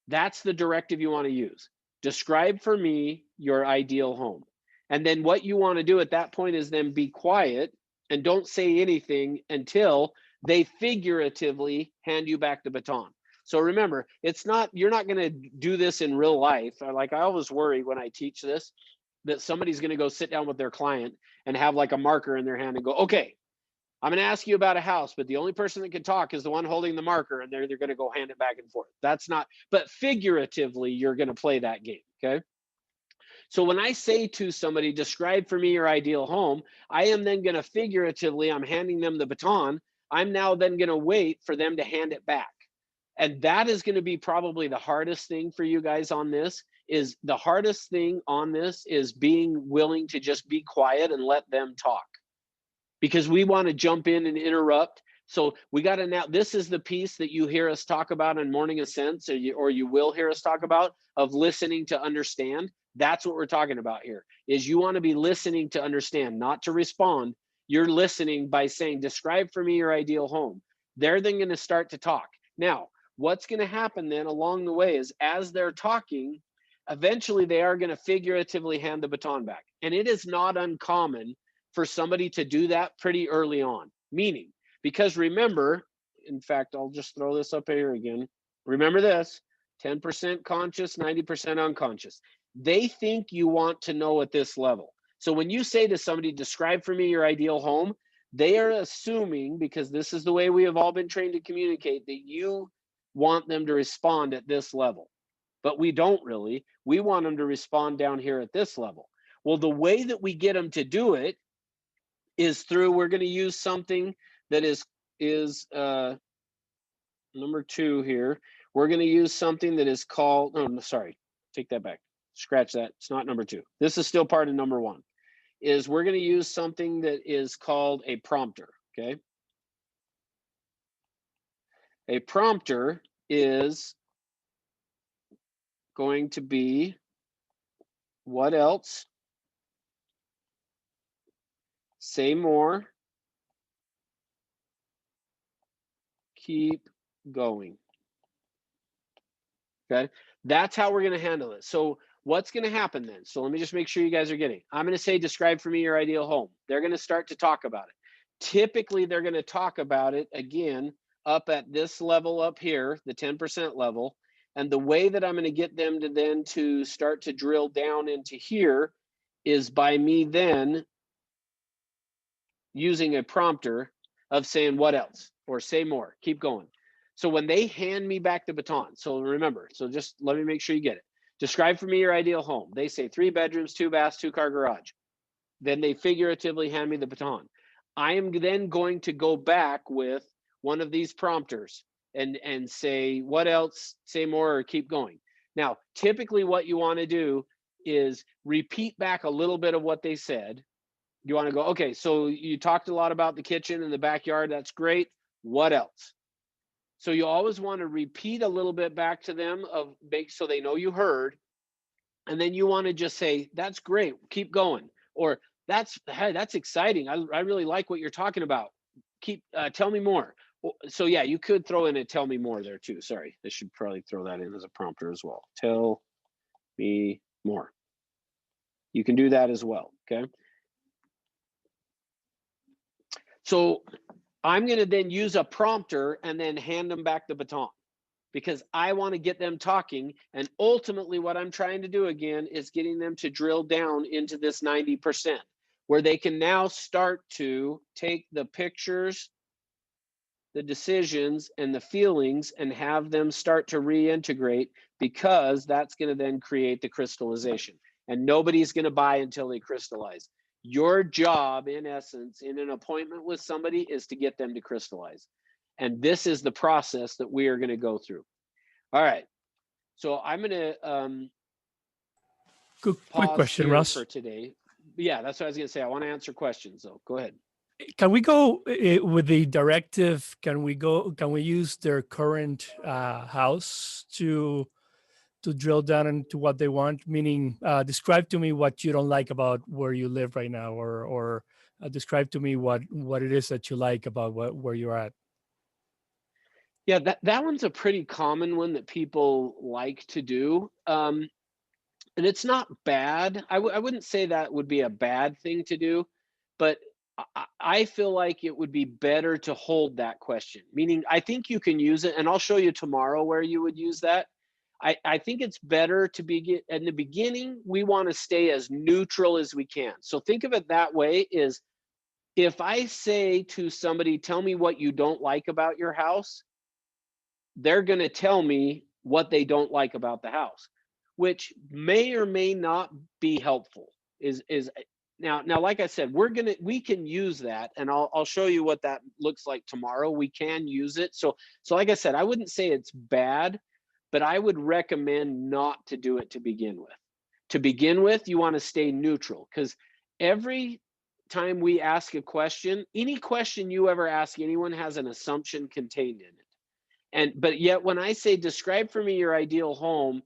That's the directive you want to use. Describe for me your ideal home. And then what you want to do at that point is then be quiet and don't say anything until they figuratively hand you back the baton. So remember, it's not, you're not going to do this in real life. Like, I always worry when I teach this, that somebody's going to go sit down with their client and have like a marker in their hand and go, okay, I'm going to ask you about a house, but the only person that can talk is the one holding the marker, and they're going to go hand it back and forth. That's not, but figuratively, you're going to play that game, okay? So when I say to somebody, describe for me your ideal home, I am then going to figuratively, I'm handing them the baton. I'm now then going to wait for them to hand it back. And that is going to be probably the hardest thing for you guys on this. Is the hardest thing on this is being willing to just be quiet and let them talk. Because we want to jump in and interrupt. So we got to now, this is the piece that you hear us talk about in Morning Ascents, or you will hear us talk about, of listening to understand. That's what we're talking about here, is you want to be listening to understand, not to respond. You're listening by saying, describe for me your ideal home. They're then going to start to talk. Now, what's going to happen then along the way is, as they're talking, eventually they are going to figuratively hand the baton back. And it is not uncommon for somebody to do that pretty early on. Meaning, because remember, in fact, I'll just throw this up here again. Remember this, 10% conscious, 90% unconscious. They think you want to know at this level. So when you say to somebody, describe for me your ideal home, they are assuming, because this is the way we have all been trained to communicate, that you want them to respond at this level. But we don't really. We want them to respond down here at this level. Well, the way that we get them to do it is through, we're going to use something that is number 2 here. We're going to use something that is called, oh, sorry, take that back. Scratch that. It's not number 2. This is still part of number 1. Is we're going to use something that is called a prompter, okay? A prompter is going to be what else? Say more. Keep going. Okay, that's how we're going to handle it. So what's going to happen then? So let me just make sure you guys are getting. I'm going to say, describe for me your ideal home. They're going to start to talk about it. Typically, they're going to talk about it again up at this level up here, the 10% level. And the way that I'm going to get them to then to start to drill down into here is by me then using a prompter of saying what else, or say more, keep going. So when they hand me back the baton, so remember, so just let me make sure you get it. Describe for me your ideal home. They say 3 bedrooms, 2 baths, 2-car garage. Then they figuratively hand me the baton. I am then going to go back with one of these prompters and say, what else, say more, or keep going. Now, typically what you want to do is repeat back a little bit of what they said. You want to go, okay, so you talked a lot about the kitchen and the backyard. That's great. What else? So you always want to repeat a little bit back to them of make so they know you heard. And then you want to just say, that's great, keep going. Or that's exciting. I really like what you're talking about. Tell me more. So yeah, you could throw in a tell me more there too. Sorry, I should probably throw that in as a prompter as well. Tell me more. You can do that as well, okay? So I'm going to then use a prompter and then hand them back the baton because I want to get them talking. And ultimately what I'm trying to do again is getting them to drill down into this 90% where they can now start to take the pictures, the decisions, and the feelings and have them start to reintegrate, because that's going to then create the crystallization. And nobody's going to buy until they crystallize. Your job, in essence, in an appointment with somebody is to get them to crystallize. And this is the process that we are going to go through. All right. So I'm going to quick question, Russ. For today. Yeah, that's what I was going to say. I want to answer questions, though. Go ahead. Can we go with the directive? Can we use their current house to drill down into what they want? Meaning, describe to me what you don't like about where you live right now, or describe to me what it is that you like about where you're at. Yeah, that one's a pretty common one that people like to do. And it's not bad. I wouldn't say that would be a bad thing to do, but I feel like it would be better to hold that question. Meaning, I think you can use it, and I'll show you tomorrow where you would use that. I think it's better to begin in the beginning. We want to stay as neutral as we can. So think of it that way: is if I say to somebody, tell me what you don't like about your house, they're going to tell me what they don't like about the house, which may or may not be helpful. Now, like I said, we can use that, and I'll show you what that looks like tomorrow. We can use it. So like I said, I wouldn't say it's bad, but I would recommend not to do it to begin with. To begin with, you want to stay neutral, because every time we ask a question, any question you ever ask anyone has an assumption contained in it. But yet when I say describe for me your ideal home,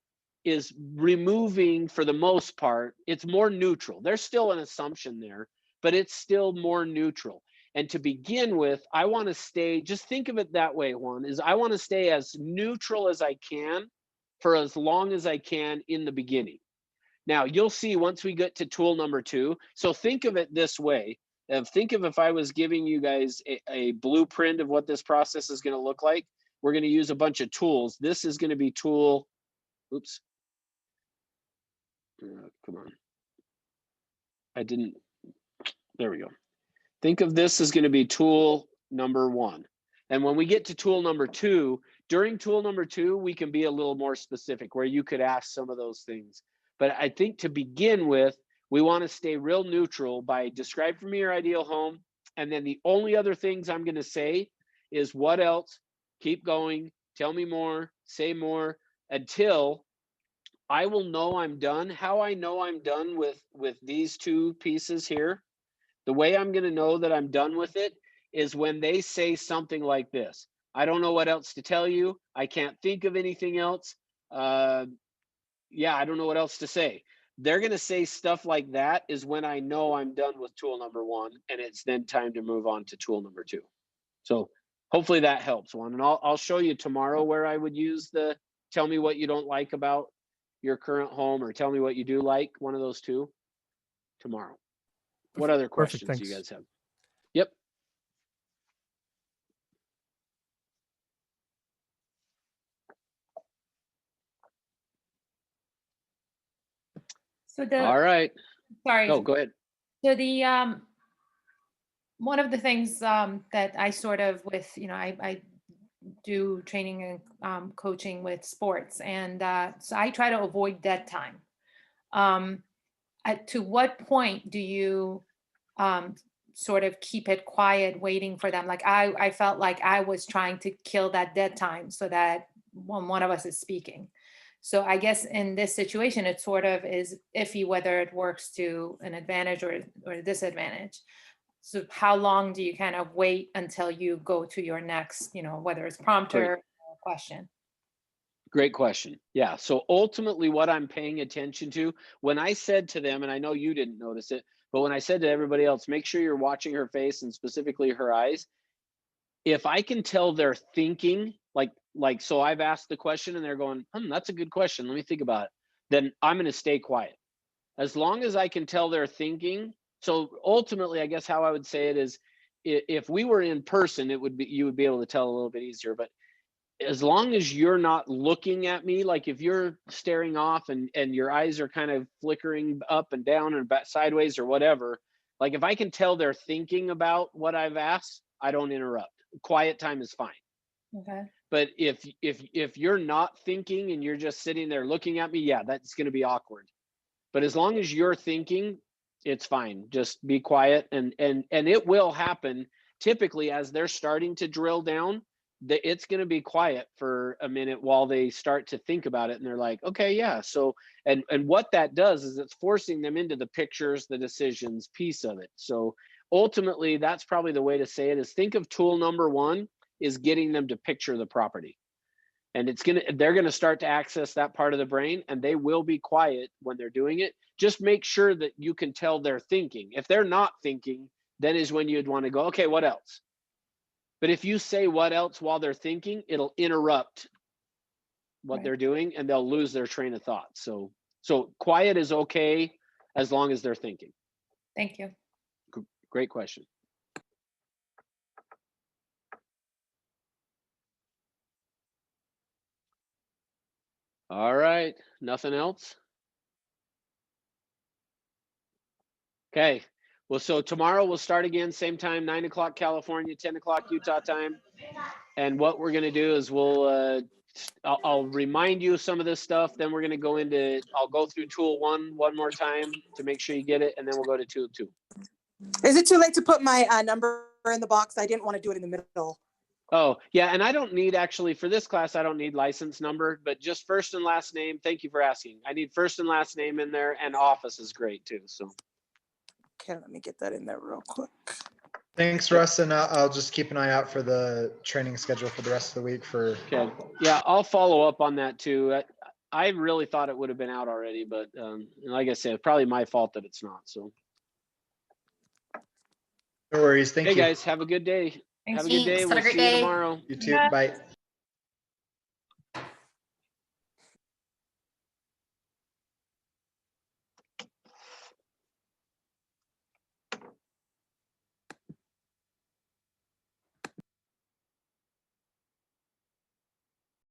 is removing, for the most part, it's more neutral. There's still an assumption there, but it's still more neutral. And to begin with, I want to stay, just think of it that way, Juan, is I want to stay as neutral as I can for as long as I can in the beginning. Now you'll see once we get to tool number 2. So think of it this way. Think of if I was giving you guys a blueprint of what this process is going to look like. We're going to use a bunch of tools. This is going to be tool, oops. Come on. There we go. Think of this as going to be tool number 1. And when we get to tool number 2, during tool number 2, we can be a little more specific where you could ask some of those things. But I think to begin with, we want to stay real neutral by describe for me your ideal home. And then the only other things I'm going to say is what else, keep going, tell me more, say more, until I will know I'm done. How I know I'm done with these 2 pieces here, the way I'm going to know that I'm done with it is when they say something like this. I don't know what else to tell you. I can't think of anything else. Yeah, I don't know what else to say. They're going to say stuff like that is when I know I'm done with tool number 1, and it's then time to move on to tool number 2. So hopefully that helps, Juan. And I'll show you tomorrow where I would use the tell me what you don't like about your current home, or tell me what you do like, one of those 2 tomorrow. What other Perfect, questions do you thanks. guys have? Yep. So All right. sorry. Oh, go ahead. So the one of the things that I sort of with, I do training and coaching with sports, and so I try to avoid dead time. To what point do you sort of keep it quiet, waiting for them? Like I felt like I was trying to kill that dead time so that when one of us is speaking. So I guess in this situation, it sort of is iffy whether it works to an advantage or a disadvantage. So how long do you kind of wait until you go to your next, whether it's prompter or question? Great question. Yeah. So ultimately what I'm paying attention to when I said to them, and I know you didn't notice it, but when I said to everybody else, make sure you're watching her face and specifically her eyes. If I can tell they're thinking, so I've asked the question and they're going, that's a good question. Let me think about it. Then I'm going to stay quiet. As long as I can tell they're thinking. So ultimately, I guess how I would say it is, if we were in person, you would be able to tell a little bit easier. But as long as you're not looking at me, like if you're staring off and your eyes are kind of flickering up and down and back sideways or whatever, like if I can tell they're thinking about what I've asked, I don't interrupt. Quiet time is fine. Okay. But if you're not thinking and you're just sitting there looking at me, yeah, that's going to be awkward. But as long as you're thinking, it's fine. Just be quiet, and it will happen typically as they're starting to drill down. It's going to be quiet for a minute while they start to think about it, and they're like, okay, yeah. So and what that does is it's forcing them into the pictures, the decisions piece of it. So ultimately, that's probably the way to say it is think of tool number 1 is getting them to picture the property. And they're going to start to access that part of the brain, and they will be quiet when they're doing it. Just make sure that you can tell they're thinking. If they're not thinking, then is when you'd want to go, okay, what else? But if you say what else while they're thinking, it'll interrupt what they're doing and they'll lose their train of thought. So quiet is okay as long as they're thinking. Thank you. Great question. All right, nothing else? Okay, well, so tomorrow we'll start again, same time, 9 o'clock California, 10 o'clock Utah time. And what we're gonna do is I'll remind you of some of this stuff, then we're gonna I'll go through tool 1 one more time to make sure you get it, and then we'll go to tool 2. Is it too late to put my number in the box? I didn't want to do it in the middle. Oh, yeah, and I don't need, actually, for this class, I don't need license number, but just first and last name. Thank you for asking. I need first and last name in there, and office is great too, so. Okay, let me get that in there real quick. Thanks, Russ, and I'll just keep an eye out for the training schedule for the rest of the week for. Okay, yeah, I'll follow up on that too. I really thought it would have been out already, but like I said, probably my fault that it's not, so. No worries, thank you. Hey, guys, have a good day. Thanks. Have a good day. Thanks. We'll Have a great see you day. tomorrow. You too, bye.